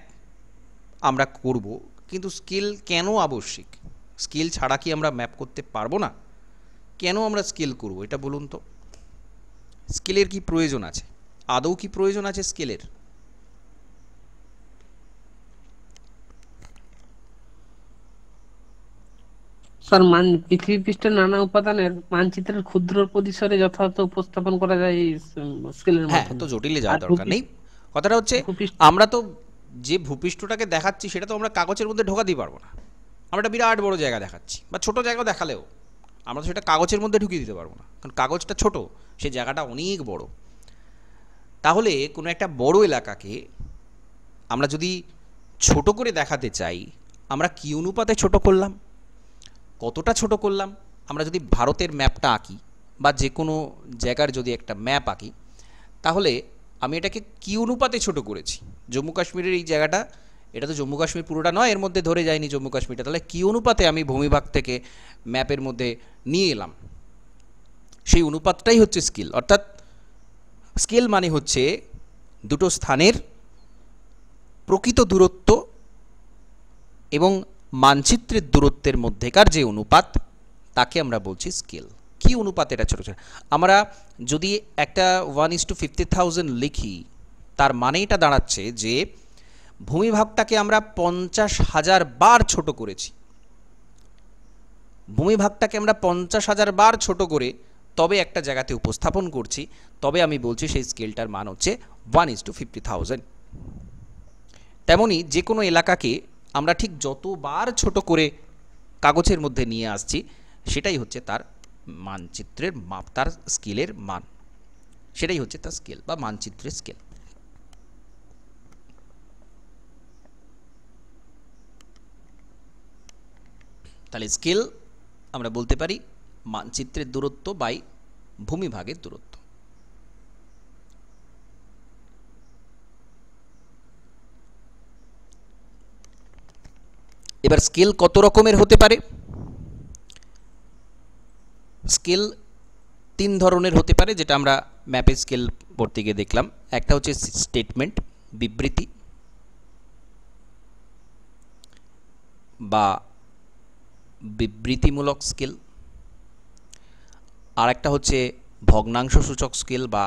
আমরা করব, কিন্তু স্কেল কেন আবশ্যিক? স্কেল ছাড়া কি আমরা ম্যাপ করতে পারবো না? কেন আমরা স্কেল করব, এটা বলুন তো। স্কেলের কি প্রয়োজন আছে? আদৌ কি প্রয়োজন আছে স্কেলের? স্যার পৃথিবী পৃষ্ঠের নানা উপাদানের মানচিত্রের ক্ষুদ্র পরিসরে যথাযথ উপস্থাপন করা যায় এই স্কেলের হ্যাঁ, মাধ্যমে। তো জটিলে আর যাওয়ার দরকার নেই। কথাটা হচ্ছে ভূপৃষ্ঠ আমরা তো যে ভূপৃষ্ঠটাকে দেখাচ্ছি সেটা তো আমরা কাগজের মধ্যে ঢোকাতেই পারবো না। আমরা একটা বিরাট বড় জায়গা দেখাচ্ছি বা ছোট জায়গা দেখালেও আমরা তো সেটা কাগজের মধ্যে ঢুকিয়ে দিতে পারবো না, কারণ কাগজটা ছোট, সেই জায়গাটা অনেক বড়। তাহলে কোনো একটা বড় এলাকাকে আমরা যদি ছোট করে দেখাতে চাই, আমরা কি অনুপাতে ছোট করলাম, কতটা ছোট করলাম? আমরা যদি ভারতের ম্যাপটা আঁকি বা যে কোনো জায়গার যদি একটা ম্যাপ আঁকি, তাহলে আমি এটাকে কি অনুপাতে ছোট করেছি? জম্মু কাশ্মীরের এই জায়গাটা, এটা তো জম্মু কাশ্মীর পুরোটা নয়, এর মধ্যে ধরে যায়নি জম্মু কাশ্মীরটা, তাহলে কি অনুপাতে আমি ভূমিভাগ থেকে ম্যাপের মধ্যে নিয়ে এলাম, সেই অনুপাতটাই হচ্ছে স্কেল। অর্থাৎ স্কেল মানে হচ্ছে দুটো স্থানের প্রকৃত দূরত্ব এবং মানচিত্রের দূরত্বের মধ্যেকার যে অনুপাত, তাকে আমরা বলছি স্কেল। কি অনুপাত? এটা ছোটো ছোটো আমরা যদি একটা 1:50,000 লিখি, তার মানে এটা দাঁড়াচ্ছে যে ভূমিভাগটাকে আমরা 50,000 বার ছোট করেছি। ভূমিভাগটাকে আমরা 50,000 বার ছোট করে তবে একটা জায়গাতে উপস্থাপন করছি, তবে আমি বলছি সেই স্কেলটার মান হচ্ছে 1:50,000। তেমনি যে কোনো এলাকাকে আমরা ঠিক যতবার ছোট করে কাগজের মধ্যে নিয়ে আসছি, সেটাই হচ্ছে তার মানচিত্রের মাপ, তার স্কেলের মান, সেটাই হচ্ছে তার স্কেল বা মানচিত্রের স্কেল। তাহলে স্কেল আমরা বলতে পারি মানচিত্রের দূরত্ব বাই ভূমিভাগের দূরত্ব। এবার স্কেল কত রকমের হতে পারে? স্কেল 3 ধরনের হতে পারে, যেটা আমরা ম্যাপের স্কেল পড়তে গিয়ে দেখলাম। একটা হচ্ছে স্টেটমেন্ট, বিবৃতি বা বিবৃতিমূলক স্কেল। আর একটা হচ্ছে ভগ্নাংশ সূচক স্কেল বা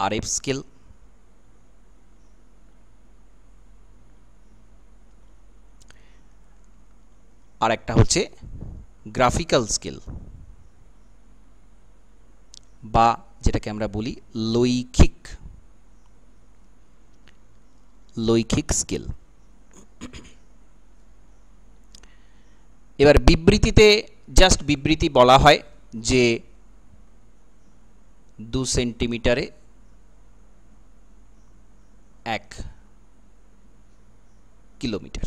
আরএফ স্কেল। আর একটা হচ্ছে গ্রাফিক্যাল স্কেল বা যেটাকে আমরা বলি লৈখিক স্কেল। এবার বিবৃতিতে জাস্ট বিবৃতি বলা হয় যে 2 সেন্টিমিটারে 1 কিলোমিটার,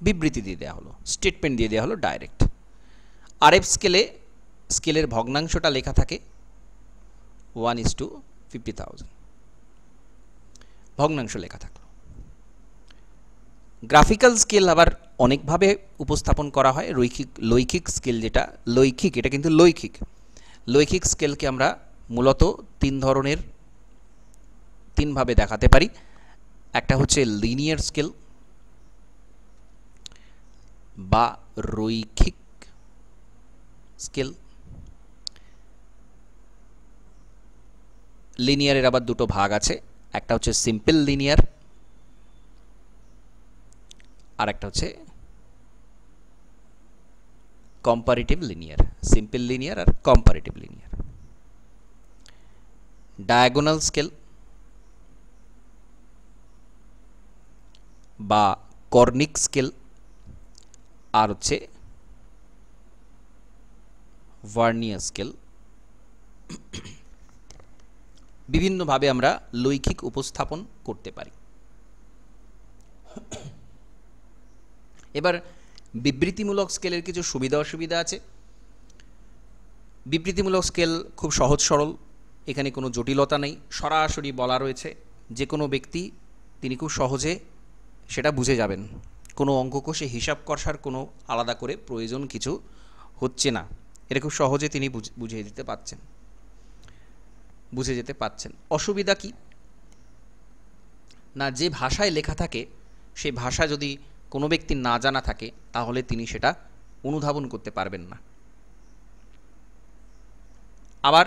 বিবৃতি দিয়ে দেওয়া হলো, স্টেটমেন্ট দিয়ে দেওয়া হলো ডাইরেক্ট। আরএফ স্কেলের ভগ্নাংশটা লেখা থাকে 1:50,000, ভগ্নাংশ লেখা থাকলো। গ্রাফিক্যাল স্কেল আবার অনেকভাবে উপস্থাপন করা হয়। লৈখিক স্কেল, যেটা লৈখিক, এটা কিন্তু লৈখিক স্কেলকে আমরা মূলত 3 ভাবে দেখাতে পারি। একটা হচ্ছে লিনিয়ার স্কেল বা রৈখিক স্কেল। লিনিয়ারের আবার 2টো ভাগ আছে, একটা হচ্ছে সিম্পল লিনিয়ার, আর একটা হচ্ছে কম্পারেটিভ লিনিয়ার। সিম্পল লিনিয়ার আর কম্পারেটিভ লিনিয়ার। ডায়াগোনাল স্কেল বা কর্নিক স্কেল, আর হচ্ছে ভার্নিয়ার স্কেল। বিভিন্নভাবে আমরা লৈখিক উপস্থাপন করতে পারি। এবার বিবৃতিমূলক স্কেলের কিছু সুবিধা অসুবিধা আছে। বিবৃতিমূলক স্কেল খুব সহজ সরল, এখানে কোনো জটিলতা নেই, সরাসরি বলা রয়েছে। যে কোনো ব্যক্তি তিনি খুব সহজে সেটা বুঝে যাবেন, কোনো অঙ্ক কষে হিসাব কষার কোনো আলাদা করে প্রয়োজন কিছু হচ্ছে না, এটা খুব সহজে তিনি বুঝে যেতে পারছেন। অসুবিধা কি না, যে ভাষায় লেখা থাকে সেই ভাষা যদি কোনো ব্যক্তির না জানা থাকে, তাহলে তিনি সেটা অনুধাবন করতে পারবেন না। আবার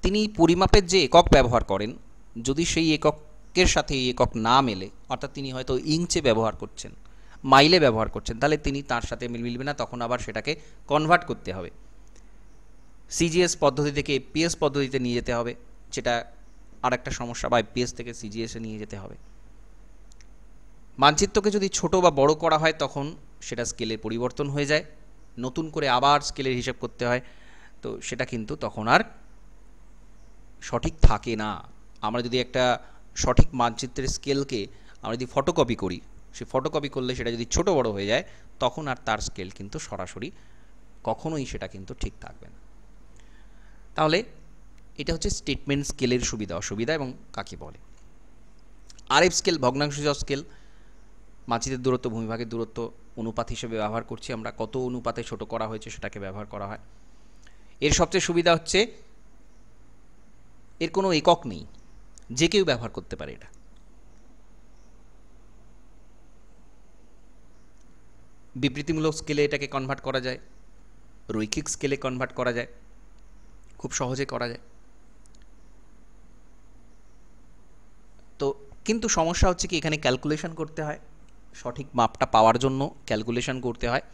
তিনি পরিমাপের যে একক ব্যবহার করেন, যদি সেই এককের সাথে এই একক না মেলে, অর্থাৎ তিনি হয়তো ইঞ্চে ব্যবহার করছেন মাইলে ব্যবহার করছেন, তাহলে তিনি তার সাথে মিলবে না, তখন আবার সেটাকে কনভার্ট করতে হবে, সিজিএস পদ্ধতি থেকে এপিএস পদ্ধতিতে নিয়ে যেতে হবে, যেটা আর একটা সমস্যা, বা এপিএস থেকে সিজিএসে নিয়ে যেতে হবে। মানচিত্রকে যদি ছোট বা বড় করা হয় তখন সেটা স্কেলের পরিবর্তন হয়ে যায়, নতুন করে আবার স্কেলের হিসাব করতে হয়, তো সেটা কিন্তু তখন আর সঠিক থাকে না। আমরা যদি একটা সঠিক মানচিত্রের স্কেলকে আমরা যদি ফটোকপি করি, সেই ফটোকপি করলে সেটা যদি ছোট বড় হয়ে যায় তখন আর তার স্কেল কিন্তু সরাসরি কখনোই সেটা কিন্তু ঠিক থাকবে না। তাহলে এটা হচ্ছে স্টেটমেন্ট স্কেলের সুবিধা অসুবিধা এবং কাকে বলে। আরএফ স্কেল, ভগ্নাংশজ স্কেল, মানচিত্রের দূরত্ব, ভূমিভাগের দূরত্ব অনুপাত হিসেবে ব্যবহার করছি আমরা, কত অনুপাতে ছোট করা হয়েছে সেটাকে ব্যবহার করা হয়। এর সবচেয়ে সুবিধা হচ্ছে এর কোনো একক নেই, যে কেউ ব্যবহার করতে পারে এটা। বিবৃতিমূলক স্কেলে এটাকে কনভার্ট করা যায়, রৈখিক স্কেলে কনভার্ট করা যায়, খুব সহজে করা যায়। তো কিন্তু সমস্যা হচ্ছে কি এখানে ক্যালকুলেশন করতে হয়, সঠিক মাপটা পাওয়ার জন্য ক্যালকুলেশন করতে হয়,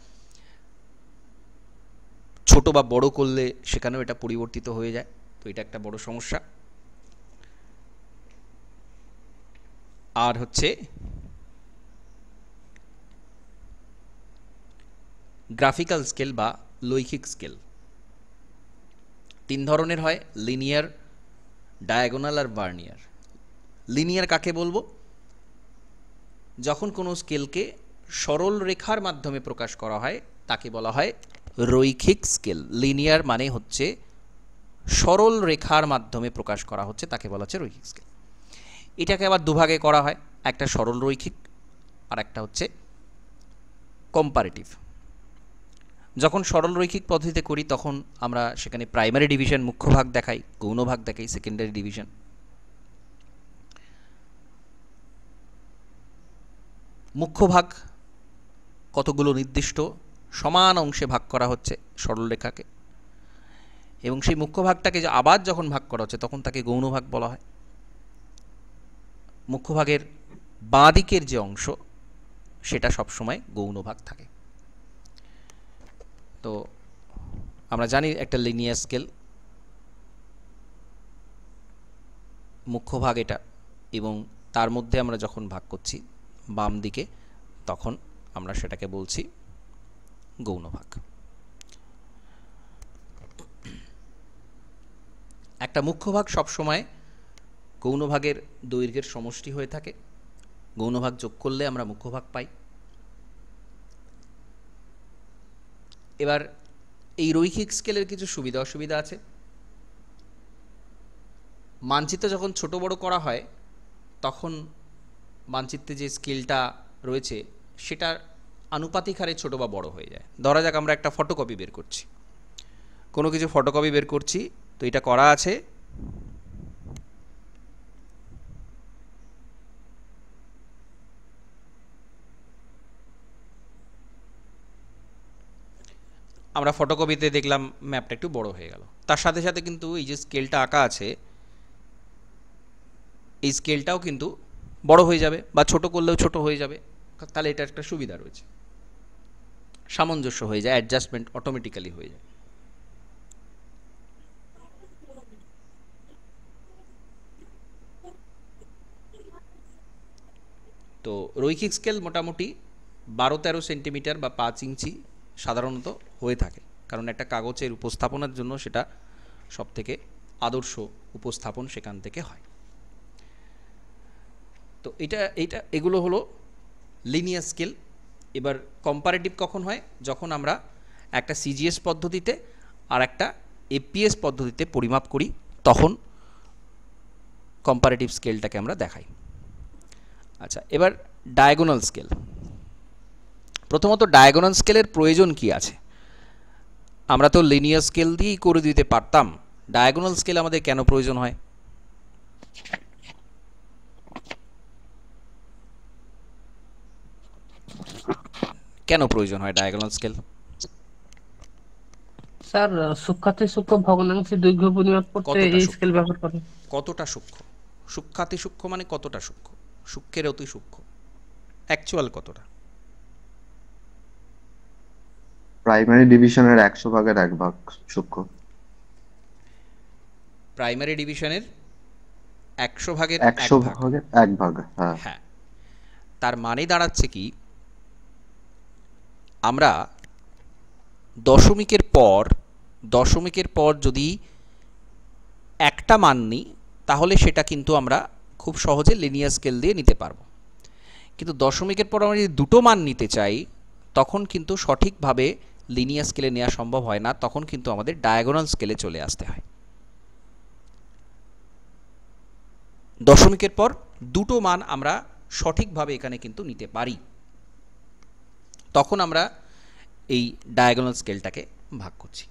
ছোট বা বড় করলে সেখানেও এটা পরিবর্তিত হয়ে যায়, তো এটা একটা বড় সমস্যা। আর হচ্ছে গ্রাফিক্যাল স্কেল বা লৈখিক স্কেল। তিন ধরনের হয়, লিনিয়ার, ডায়াগোনাল আর ভার্নিয়ার। লিনিয়ার কাকে বলবো? যখন কোনো স্কেলকে সরল রেখার মাধ্যমে প্রকাশ করা হয় তাকে বলা হয় রৈখিক স্কেল। লিনিয়ার মানে হচ্ছে সরল রেখার মাধ্যমে প্রকাশ করা হচ্ছে, তাকে বলা হচ্ছে রৈখিক স্কেল। এটাকে আবার দুভাগে করা হয়, একটা সরল রৈখিক আর একটা হচ্ছে কম্পারেটিভ। যখন সরল রৈখিক পদ্ধতিতে করি তখন আমরা সেখানে প্রাইমারি ডিভিশন, মুখ্য ভাগ দেখাই, গৌণ ভাগ দেখাই, সেকেন্ডারি ডিভিশন। মুখ্য ভাগ কতগুলো নির্দিষ্ট সমান অংশে ভাগ করা হচ্ছে সরল রেখাকে, এবং সেই মুখ্য ভাগটাকে আবার যখন ভাগ করা হচ্ছে তখন তাকে গৌণ ভাগ বলা হয়। মুখ্য ভাগের বাঁ দিকের যে অংশ সেটা সবসময় গৌণ ভাগ থাকে। তো আমরা জানি একটা লিনিয়ার স্কেল, মুখ্য ভাগ এটা, এবং তার মধ্যে আমরা যখন ভাগ করছি বাম দিকে তখন আমরা সেটাকে বলছি গৌণ ভাগ। একটা মুখ্য ভাগ সবসময় গৌণ ভাগের দৈর্ঘ্যের সমষ্টি হয়ে থাকে, গৌণ ভাগ যোগ করলে আমরা মুখ্য ভাগ পাই। এবার এই রৈখিক স্কেলের কিছু সুবিধা অসুবিধা আছে। মানচিত্র যখন ছোট বড় করা হয় তখন মানচিত্রে যে স্কেলটা রয়েছে সেটা আনুপাতিক হারে ছোট বা বড় হয়ে যায়। ধরা যাক আমরা একটা ফটোকপি বের করছি, কোনো কিছু ফটোকপি বের করছি, তো এটা করা আছে আমরা ফটোকপিতে দেখলাম ম্যাপটা একটু বড় হয়ে গেল, তার সাথে সাথে কিন্তু এই যে স্কেলটা আঁকা আছে এই স্কেলটাও কিন্তু বড় হয়ে যাবে, বা ছোট করলেও ছোট হয়ে যাবে। তাহলে এটা একটা সুবিধা রয়েছে, সামঞ্জস্য হয়ে যায়, অ্যাডজাস্টমেন্ট অটোমেটিক্যালি হয়ে যায়। তো রৈখিক স্কেল মোটামুটি 12-13 সেন্টিমিটার বা 5 ইঞ্চি সাধারণত হয়ে থাকে, কারণ একটা কাগজের উপস্থাপনার জন্য সেটা সবথেকে আদর্শ উপস্থাপন সেখান থেকে হয়। তো এগুলো হলো লিনিয়ার স্কেল। এবার কম্পারেটিভ কখন হয়? যখন আমরা একটা সিজিএস পদ্ধতিতে আর একটা এপিএস পদ্ধতিতে পরিমাপ করি তখন কম্পারেটিভ স্কেলটাকে আমরা দেখাই। আচ্ছা, এবার ডায়াগোনাল স্কেল। প্রথমত ডায়াগোনাল স্কেলের প্রয়োজন কি আছে? আমরা তো লিনিয়ার স্কেল দিয়েই করে দিতে পারতাম, ডায়াগোনাল স্কেল আমাদের কেন প্রয়োজন হয়? কেন প্রয়োজন হয় ডায়াগোনাল স্কেল? স্যার, সূক্ষ্মাতি সূক্ষ্ম ভগ্নাংশের দৈর্ঘ্য পরিমাপ করতে কতটা এই সূক্ষ্ম? স্কেল ব্যবহার করে। কতটা সূক্ষ্ম? সূক্ষ্মাতি সূক্ষ্ম মানে কতটা সূক্ষ্ম? সূক্ষ্মের অতি সূক্ষ্ম, অ্যাকচুয়াল কতটা? প্রাইমারি ডিভিশনের 100 ভাগের 1 ভাগ সূক্ষ্ম। প্রাইমারি ডিভিশনের 100 ভাগের 100 1 ভাগ। ভাগের 1 ভাগ, হ্যাঁ। হ্যাঁ, তার মানে দাঁড়াচ্ছে কি, আমরা দশমিকের পর যদি একটা মান নিই তাহলে সেটা কিন্তু আমরা খুব সহজে লিনিয়ার স্কেল দিয়ে নিতে পারবো, কিন্তু দশমিকের পর আমরা যদি দুটো মান নিতে চাই তখন কিন্তু সঠিকভাবে লিনিয়ার স্কেলে নেওয়া সম্ভব হয় না, তখন কিন্তু আমাদের ডায়াগোনাল স্কেলে চলে আসতে হয়। দশমিকের পর দুটো মান আমরা সঠিকভাবে এখানে কিন্তু নিতে পারি, তখন আমরা এই ডায়াগোনাল স্কেলটাকে ভাগ করছি।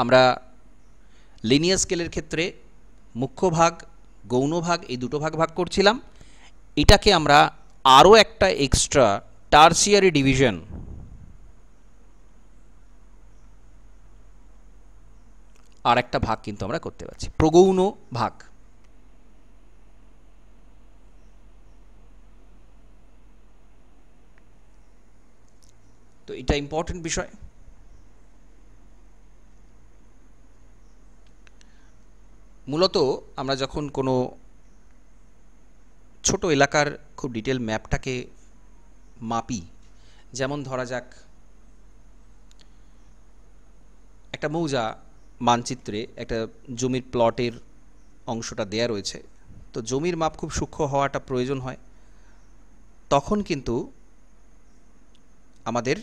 আমরা লিনিয়ার স্কেলের ক্ষেত্রে মুখ্য ভাগ, গৌণ ভাগ, এই দুটো ভাগ ভাগ করছিলাম। এটাকে আমরা আরও একটা এক্সট্রা টারসিয়ারি ডিভিশন, আর একটা ভাগ কিন্তু আমরা করতে পারছি, প্রগৌণ ভাগ। তো এটা ইম্পর্টেন্ট বিষয়। মূলত আমরা যখন কোনো ছোট এলাকার খুব ডিটেল ম্যাপটাকে মাপি, যেমন ধরা যাক একটা মৌজা মানচিত্রে একটা জমির প্লটের অংশটা দেয়া রয়েছে, তো জমির মাপ খুব সূক্ষ্ম হওয়াটা প্রয়োজন হয়, তখন কিন্তু আমাদের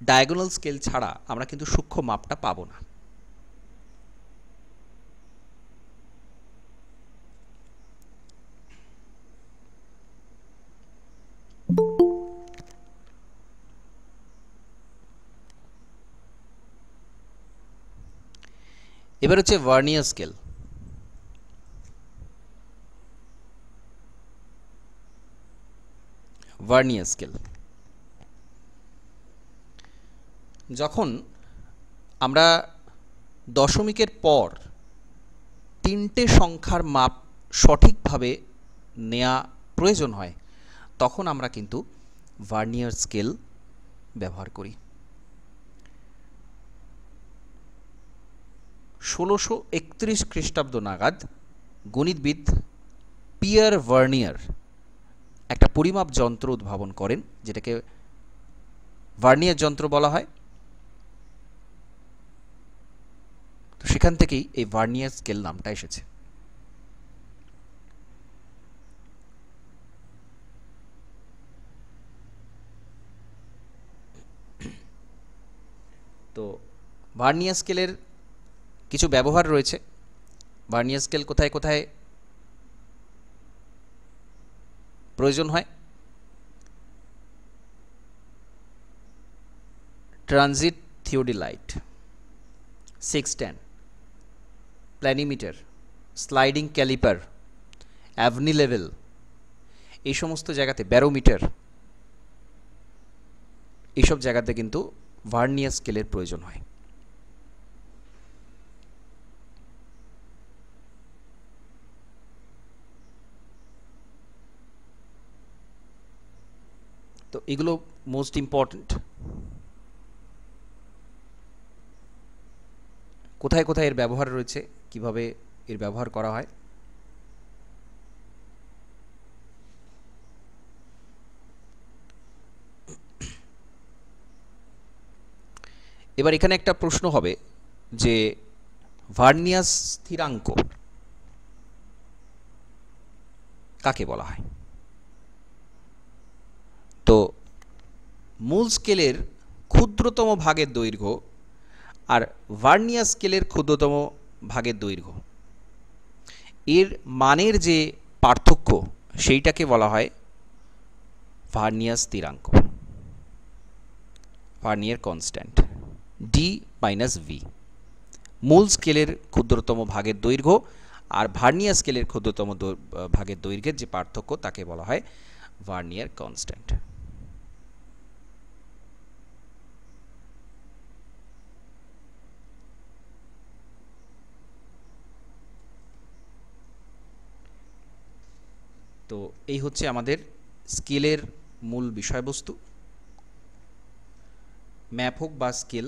ডায়াগোনাল স্কেল ছাড়া আমরা কিন্তু সূক্ষ্ম মাপটা পাবো না। এবার হচ্ছে ভার্নিয়ার স্কেল। ভার্নিয়ার স্কেল যখন আমরা দশমিকের পর তিনটে সংখ্যার মাপ সঠিকভাবে নেওয়া প্রয়োজন হয়, তখন আমরা কিন্তু ভার্নিয়ার স্কেল ব্যবহার করি। 1631 খ্রিস্টাব্দ নাগাদ গণিতবিদ পিয়ার ভার্নিয়ার একটা পরিমাপ যন্ত্র উদ্ভাবন করেন, যেটাকে ভার্নিয়ার যন্ত্র বলা হয়। তো সেখান থেকেই এই ভার্নিয়ার স্কেল নামটা এসেছে। তো ভার্নিয়ার স্কেলের কিছু ব্যবহার রয়েছে। ভার্নিয়ার স্কেল কোথায় কোথায় প্রয়োজন হয়? Transit theodolite, sextant, planimeter, sliding caliper, Abney level, এই সমস্ত জায়গাতে ব্যারোমিটার, এইসব জায়গাতে কিন্তু ভার্নিয়ার স্কেলের প্রয়োজন হয়। তো এগুলো মোস্ট ইম্পর্ট্যান্ট। কোথায় কোথায় এর ব্যবহার রয়েছে, কিভাবে এর ব্যবহার করা হয়? এবার এখানে একটা প্রশ্ন হবে যে ভার্নিয়ার স্থিরাঙ্ক কাকে বলা হয়? তো মূল স্কেলের ক্ষুদ্রতম ভাগের দৈর্ঘ্য আর ভার্নিয়ার স্কেলের ক্ষুদ্রতম ভাগের দৈর্ঘ্য, এর মানের যে পার্থক্য সেইটাকে বলা হয় ভার্নিয়ার স্থিরাঙ্ক, vernier constant, D minus V. মূল স্কেলের ক্ষুদ্রতম ভাগের দৈর্ঘ্য আর ভার্নিয়ার স্কেলের ক্ষুদ্রতম ভাগের দৈর্ঘ্যের যে পার্থক্য তাকে বলা হয় ভার্নিয়ার কনস্ট্যান্ট। তো এই হচ্ছে আমাদের স্কেলের মূল বিষয়বস্তু। ম্যাপ হোক বা স্কেল,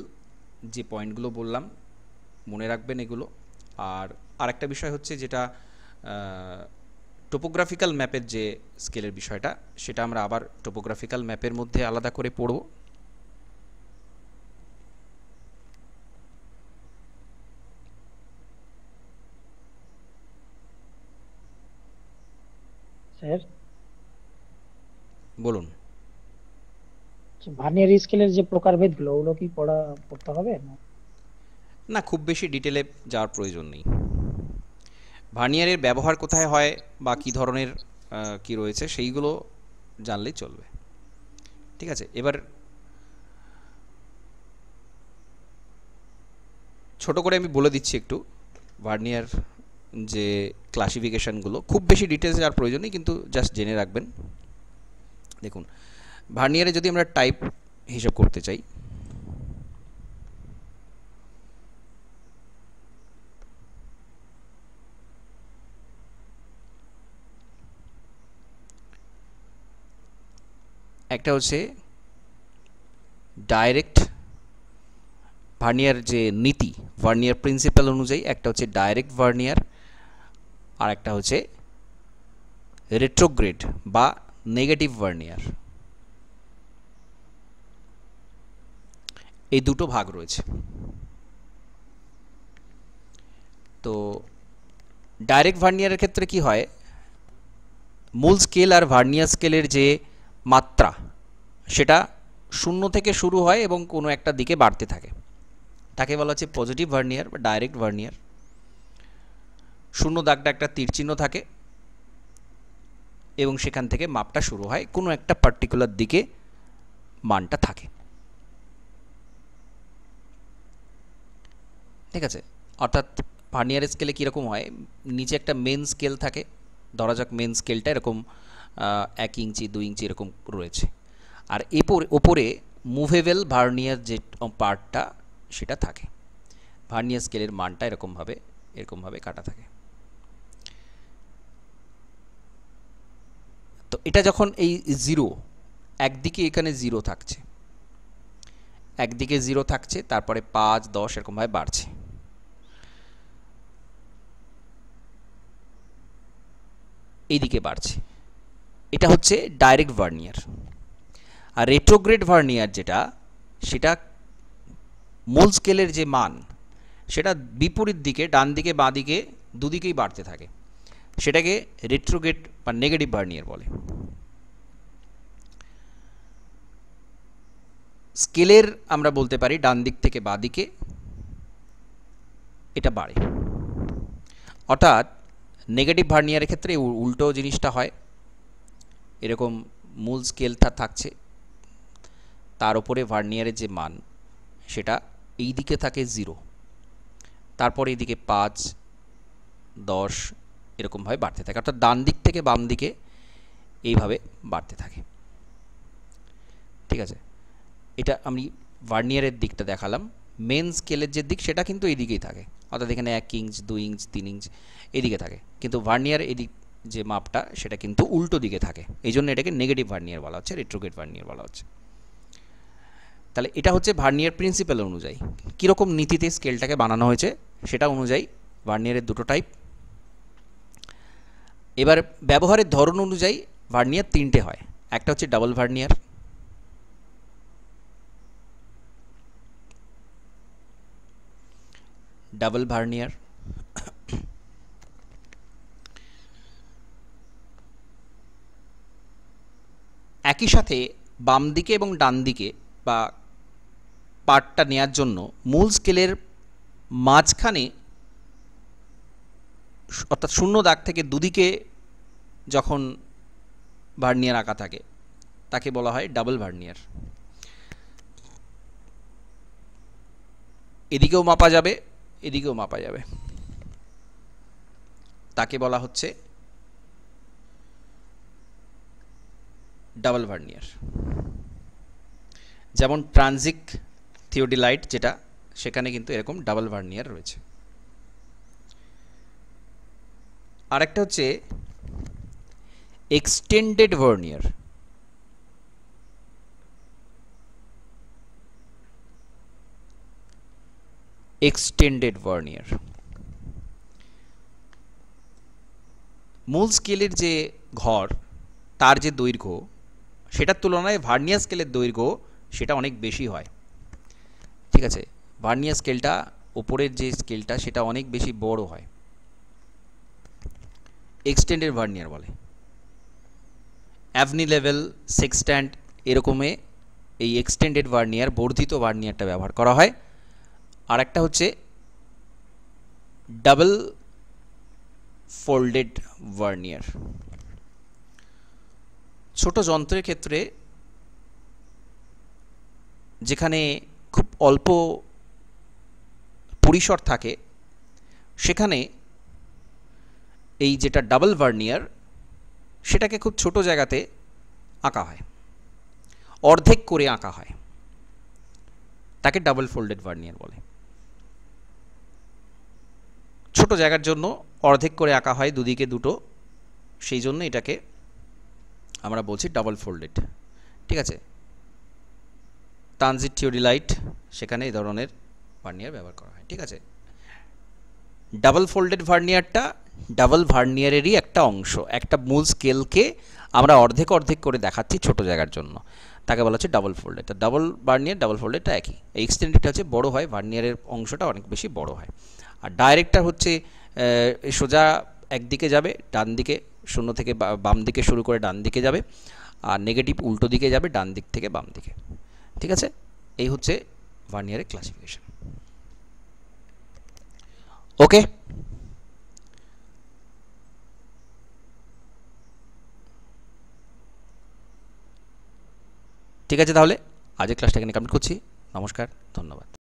যে পয়েন্টগুলো বললাম মনে রাখবেন এগুলো। আর আরেকটা বিষয় হচ্ছে যেটা টোপোগ্রাফিক্যাল ম্যাপের যে স্কেলের বিষয়টা, সেটা আমরা আবার টোপোগ্রাফিক্যাল ম্যাপের মধ্যে আলাদা করে পড়ব। স্যার, বলুন। ভার্নিয়ার স্কেলের যে প্রকারভেদগুলো ওগুলো কি পড়তে হবে না? না, খুব বেশি ডিটেলে যাওয়ার প্রয়োজন নেই। ভার্নিয়ারের ব্যবহার কোথায় হয় বা কী ধরনের কি রয়েছে সেইগুলো জানলেই চলবে। ঠিক আছে, এবার ছোট করে আমি বলে দিচ্ছি একটু ভার্নিয়ার যে ক্লাসিফিকেশানগুলো, খুব বেশি ডিটেলস যাওয়ার প্রয়োজন নেই, কিন্তু জাস্ট জেনে রাখবেন। দেখুন, ভার্নিয়ারে যদি আমরা টাইপ হিসাব করতে চাই, একটা হচ্ছে ডাইরেক্ট ভার্নিয়ার যে নীতি, ভার্নিয়ার প্রিন্সিপাল অনুযায়ী একটা হচ্ছে ডাইরেক্ট ভার্নিয়ার, আর একটা হচ্ছে রেট্রোগ্রেড বা নেগেটিভ ভার্নিয়ার। এই দুটো ভাগ রয়েছে। তো ডাইরেক্ট ভার্নিয়ারের ক্ষেত্রে কি হয়, মূল স্কেল আর ভার্নিয়ার স্কেলের যে মাত্রা সেটা 0 থেকে শুরু হয় এবং কোনো একটা দিকে বাড়তে থাকে, তাকে বলা হচ্ছে পজিটিভ ভার্নিয়ার বা ডাইরেক্ট ভার্নিয়ার। 0 দাগটা একটা তীর চিহ্ন থাকে এবং সেখান থেকে মাপটা শুরু হয়, কোনো একটা পার্টিকুলার দিকে মানটা থাকে। ঠিক আছে, অর্থাৎ ভার্নিয়ার স্কেলে কীরকম হয়, নিচে একটা মেন স্কেল থাকে, ধরা যাক মেন স্কেলটা এরকম 1 ইঞ্চি 2 ইঞ্চি এরকম রয়েছে, আর ওপরে মুভেবল ভার্নিয়ার যে পার্টটা সেটা থাকে। ভার্নিয়ার স্কেলের মানটা এরকমভাবে কাটা থাকে। তো এটা যখন এই 0 একদিকে এখানে 0 থাকছে, একদিকে 0 থাকছে, তারপরে 5 10 এরকমভাবে বাড়ছে। এইদিকে বাড়ছে, এটা হচ্ছে ডাইরেক্ট ভার্নিয়ার। আর রেট্রোগ্রেড ভার্নিয়ার যেটা, সেটা মূল স্কেলের যে মান সেটা বিপরীত দিকে, ডান দিকে বাঁ দিকে দুদিকেই বাড়তে থাকে, সেটাকে রেট্রোগ্রেড বা নেগেটিভ ভার্নিয়ার বলে। স্কেলের আমরা বলতে পারি ডান দিক থেকে বাঁ দিকে এটা বাড়ে। অর্থাৎ নেগেটিভ ভার্নিয়ারের ক্ষেত্রে উল্টো জিনিসটা হয়, এরকম মূল স্কেলটা থাকছে, তার উপরে ভার্নিয়ারের যে মান সেটা এই দিকে থাকে 0, তারপরে এইদিকে 5 10 এরকমভাবে বাড়তে থাকে, অর্থাৎ ডান দিক থেকে বাম দিকে এইভাবে বাড়তে থাকে। ঠিক আছে, এটা আমি ভার্নিয়ারের দিকটা দেখালাম। মেন স্কেলের যে দিক সেটা কিন্তু এই দিকেই থাকে, অর্থাৎ এখানে 1 ইঞ্চ 2 ইঞ্চ 3 ইঞ্চ এদিকে থাকে, কিন্তু ভার্নিয়ার এদিক যে মাপটা সেটা কিন্তু উল্টো দিকে থাকে, এই জন্য এটাকে নেগেটিভ ভার্নিয়ার বলা হচ্ছে, রেট্রোগ্রেড ভার্নিয়ার বলা হচ্ছে। তাহলে এটা হচ্ছে ভার্নিয়ার প্রিন্সিপাল অনুযায়ী কীরকম নীতিতে স্কেলটাকে বানানো হয়েছে সেটা অনুযায়ী ভার্নিয়ারের দুটো টাইপ। এবার ব্যবহারের ধরন অনুযায়ী ভার্নিয়ার 3টে হয়। একটা হচ্ছে ডাবল ভার্নিয়ার, ডাবল ভার্নিয়ার একই সাথে বাম দিকে এবং ডান দিকে বা পার্টটা নেয়ার জন্য মূল স্কেলের মাঝখানে, অর্থাৎ 0 দাগ থেকে দুদিকে যখন ভার্নিয়ার আঁকা থাকে তাকে বলা হয় ডাবল ভার্নিয়ার। এদিকেও মাপা যাবে, এদিকেও মাপা যাবে, তাকে বলা হচ্ছে ডাবল ভার্নিয়ার। যেমন ট্রানজিক থিওডিলাইট যেটা, সেখানে কিন্তু এরকম ডাবল ভার্নিয়ার রয়েছে। আরেকটা হচ্ছে এক্সটেন্ডেড ভার্নিয়ার, এক্সটেন্ডেড ভার্নিয়ার মূল স্কেলের যে ঘর তার যে দৈর্ঘ্য সেটার তুলনায় ভার্নিয়ার স্কেলের দৈর্ঘ্য সেটা অনেক বেশি হয়। ঠিক আছে, ভার্নিয়ার স্কেলটা ওপরের যে স্কেলটা সেটা অনেক বেশি বড় হয়, এক্সটেন্ডেড ভার্নিয়ার বলে। অ্যাভনি লেভেল, সেক্সট্যান্ট এরকমে এই এক্সটেন্ডেড ভার্নিয়ার, বর্ধিত ভার্নিয়ারটা ব্যবহার করা হয়। আর একটা হচ্ছে ডাবল ফোল্ডেড ভার্নিয়ার। ছোট যন্ত্রের ক্ষেত্রে যেখানে খুব অল্প পরিসর থাকে সেখানে এই যেটা ডাবল ভার্নিয়ার সেটাকে খুব ছোট জায়গাতে আঁকা হয়, অর্ধেক করে আঁকা হয়, তাকে ডাবল ফোল্ডেড ভার্নিয়ার বলে। ছোট জায়গার জন্য অর্ধেক করে আঁকা হয়, দুদিকে দুটো, সেই জন্য এটাকে আমরা বলছি ডাবল ফোল্ডেড। ঠিক আছে, ট্রানজিট থিওরিলাইট সেখানে এই ধরনের ভার্নিয়ার ব্যবহার করা হয়। ঠিক আছে, ডাবল ফোল্ডেড ভার্নিয়ারটা ডাবল ভার্নিয়ারেরই একটা অংশ, একটা মূল স্কেলকে আমরা অর্ধেক অর্ধেক করে দেখাচ্ছি ছোট জায়গার জন্য, তাকে বলা হচ্ছে double folded. Double vernier double ফোল্ডেডটা একই, এক্সটেন্ডেডটা হচ্ছে বড় হয়, ভার্নিয়ারের অংশটা অনেক বেশি বড় হয়। আর ডাইরেক্টটা হচ্ছে সোজা একদিকে যাবে, ডান দিকে শূন্য থেকে বাম দিকে শুরু করে ডান দিকে যাবে, আর নেগেটিভ উল্টো দিকে যাবে, ডান দিক থেকে বাম দিকে। ঠিক আছে, এই হচ্ছে ভার্নিয়ারের ক্লাসিফিকেশন। ওকে, ঠিক আছে, তাহলে আজকের ক্লাসটা এখানে কমপ্লিট করছি। নমস্কার, ধন্যবাদ।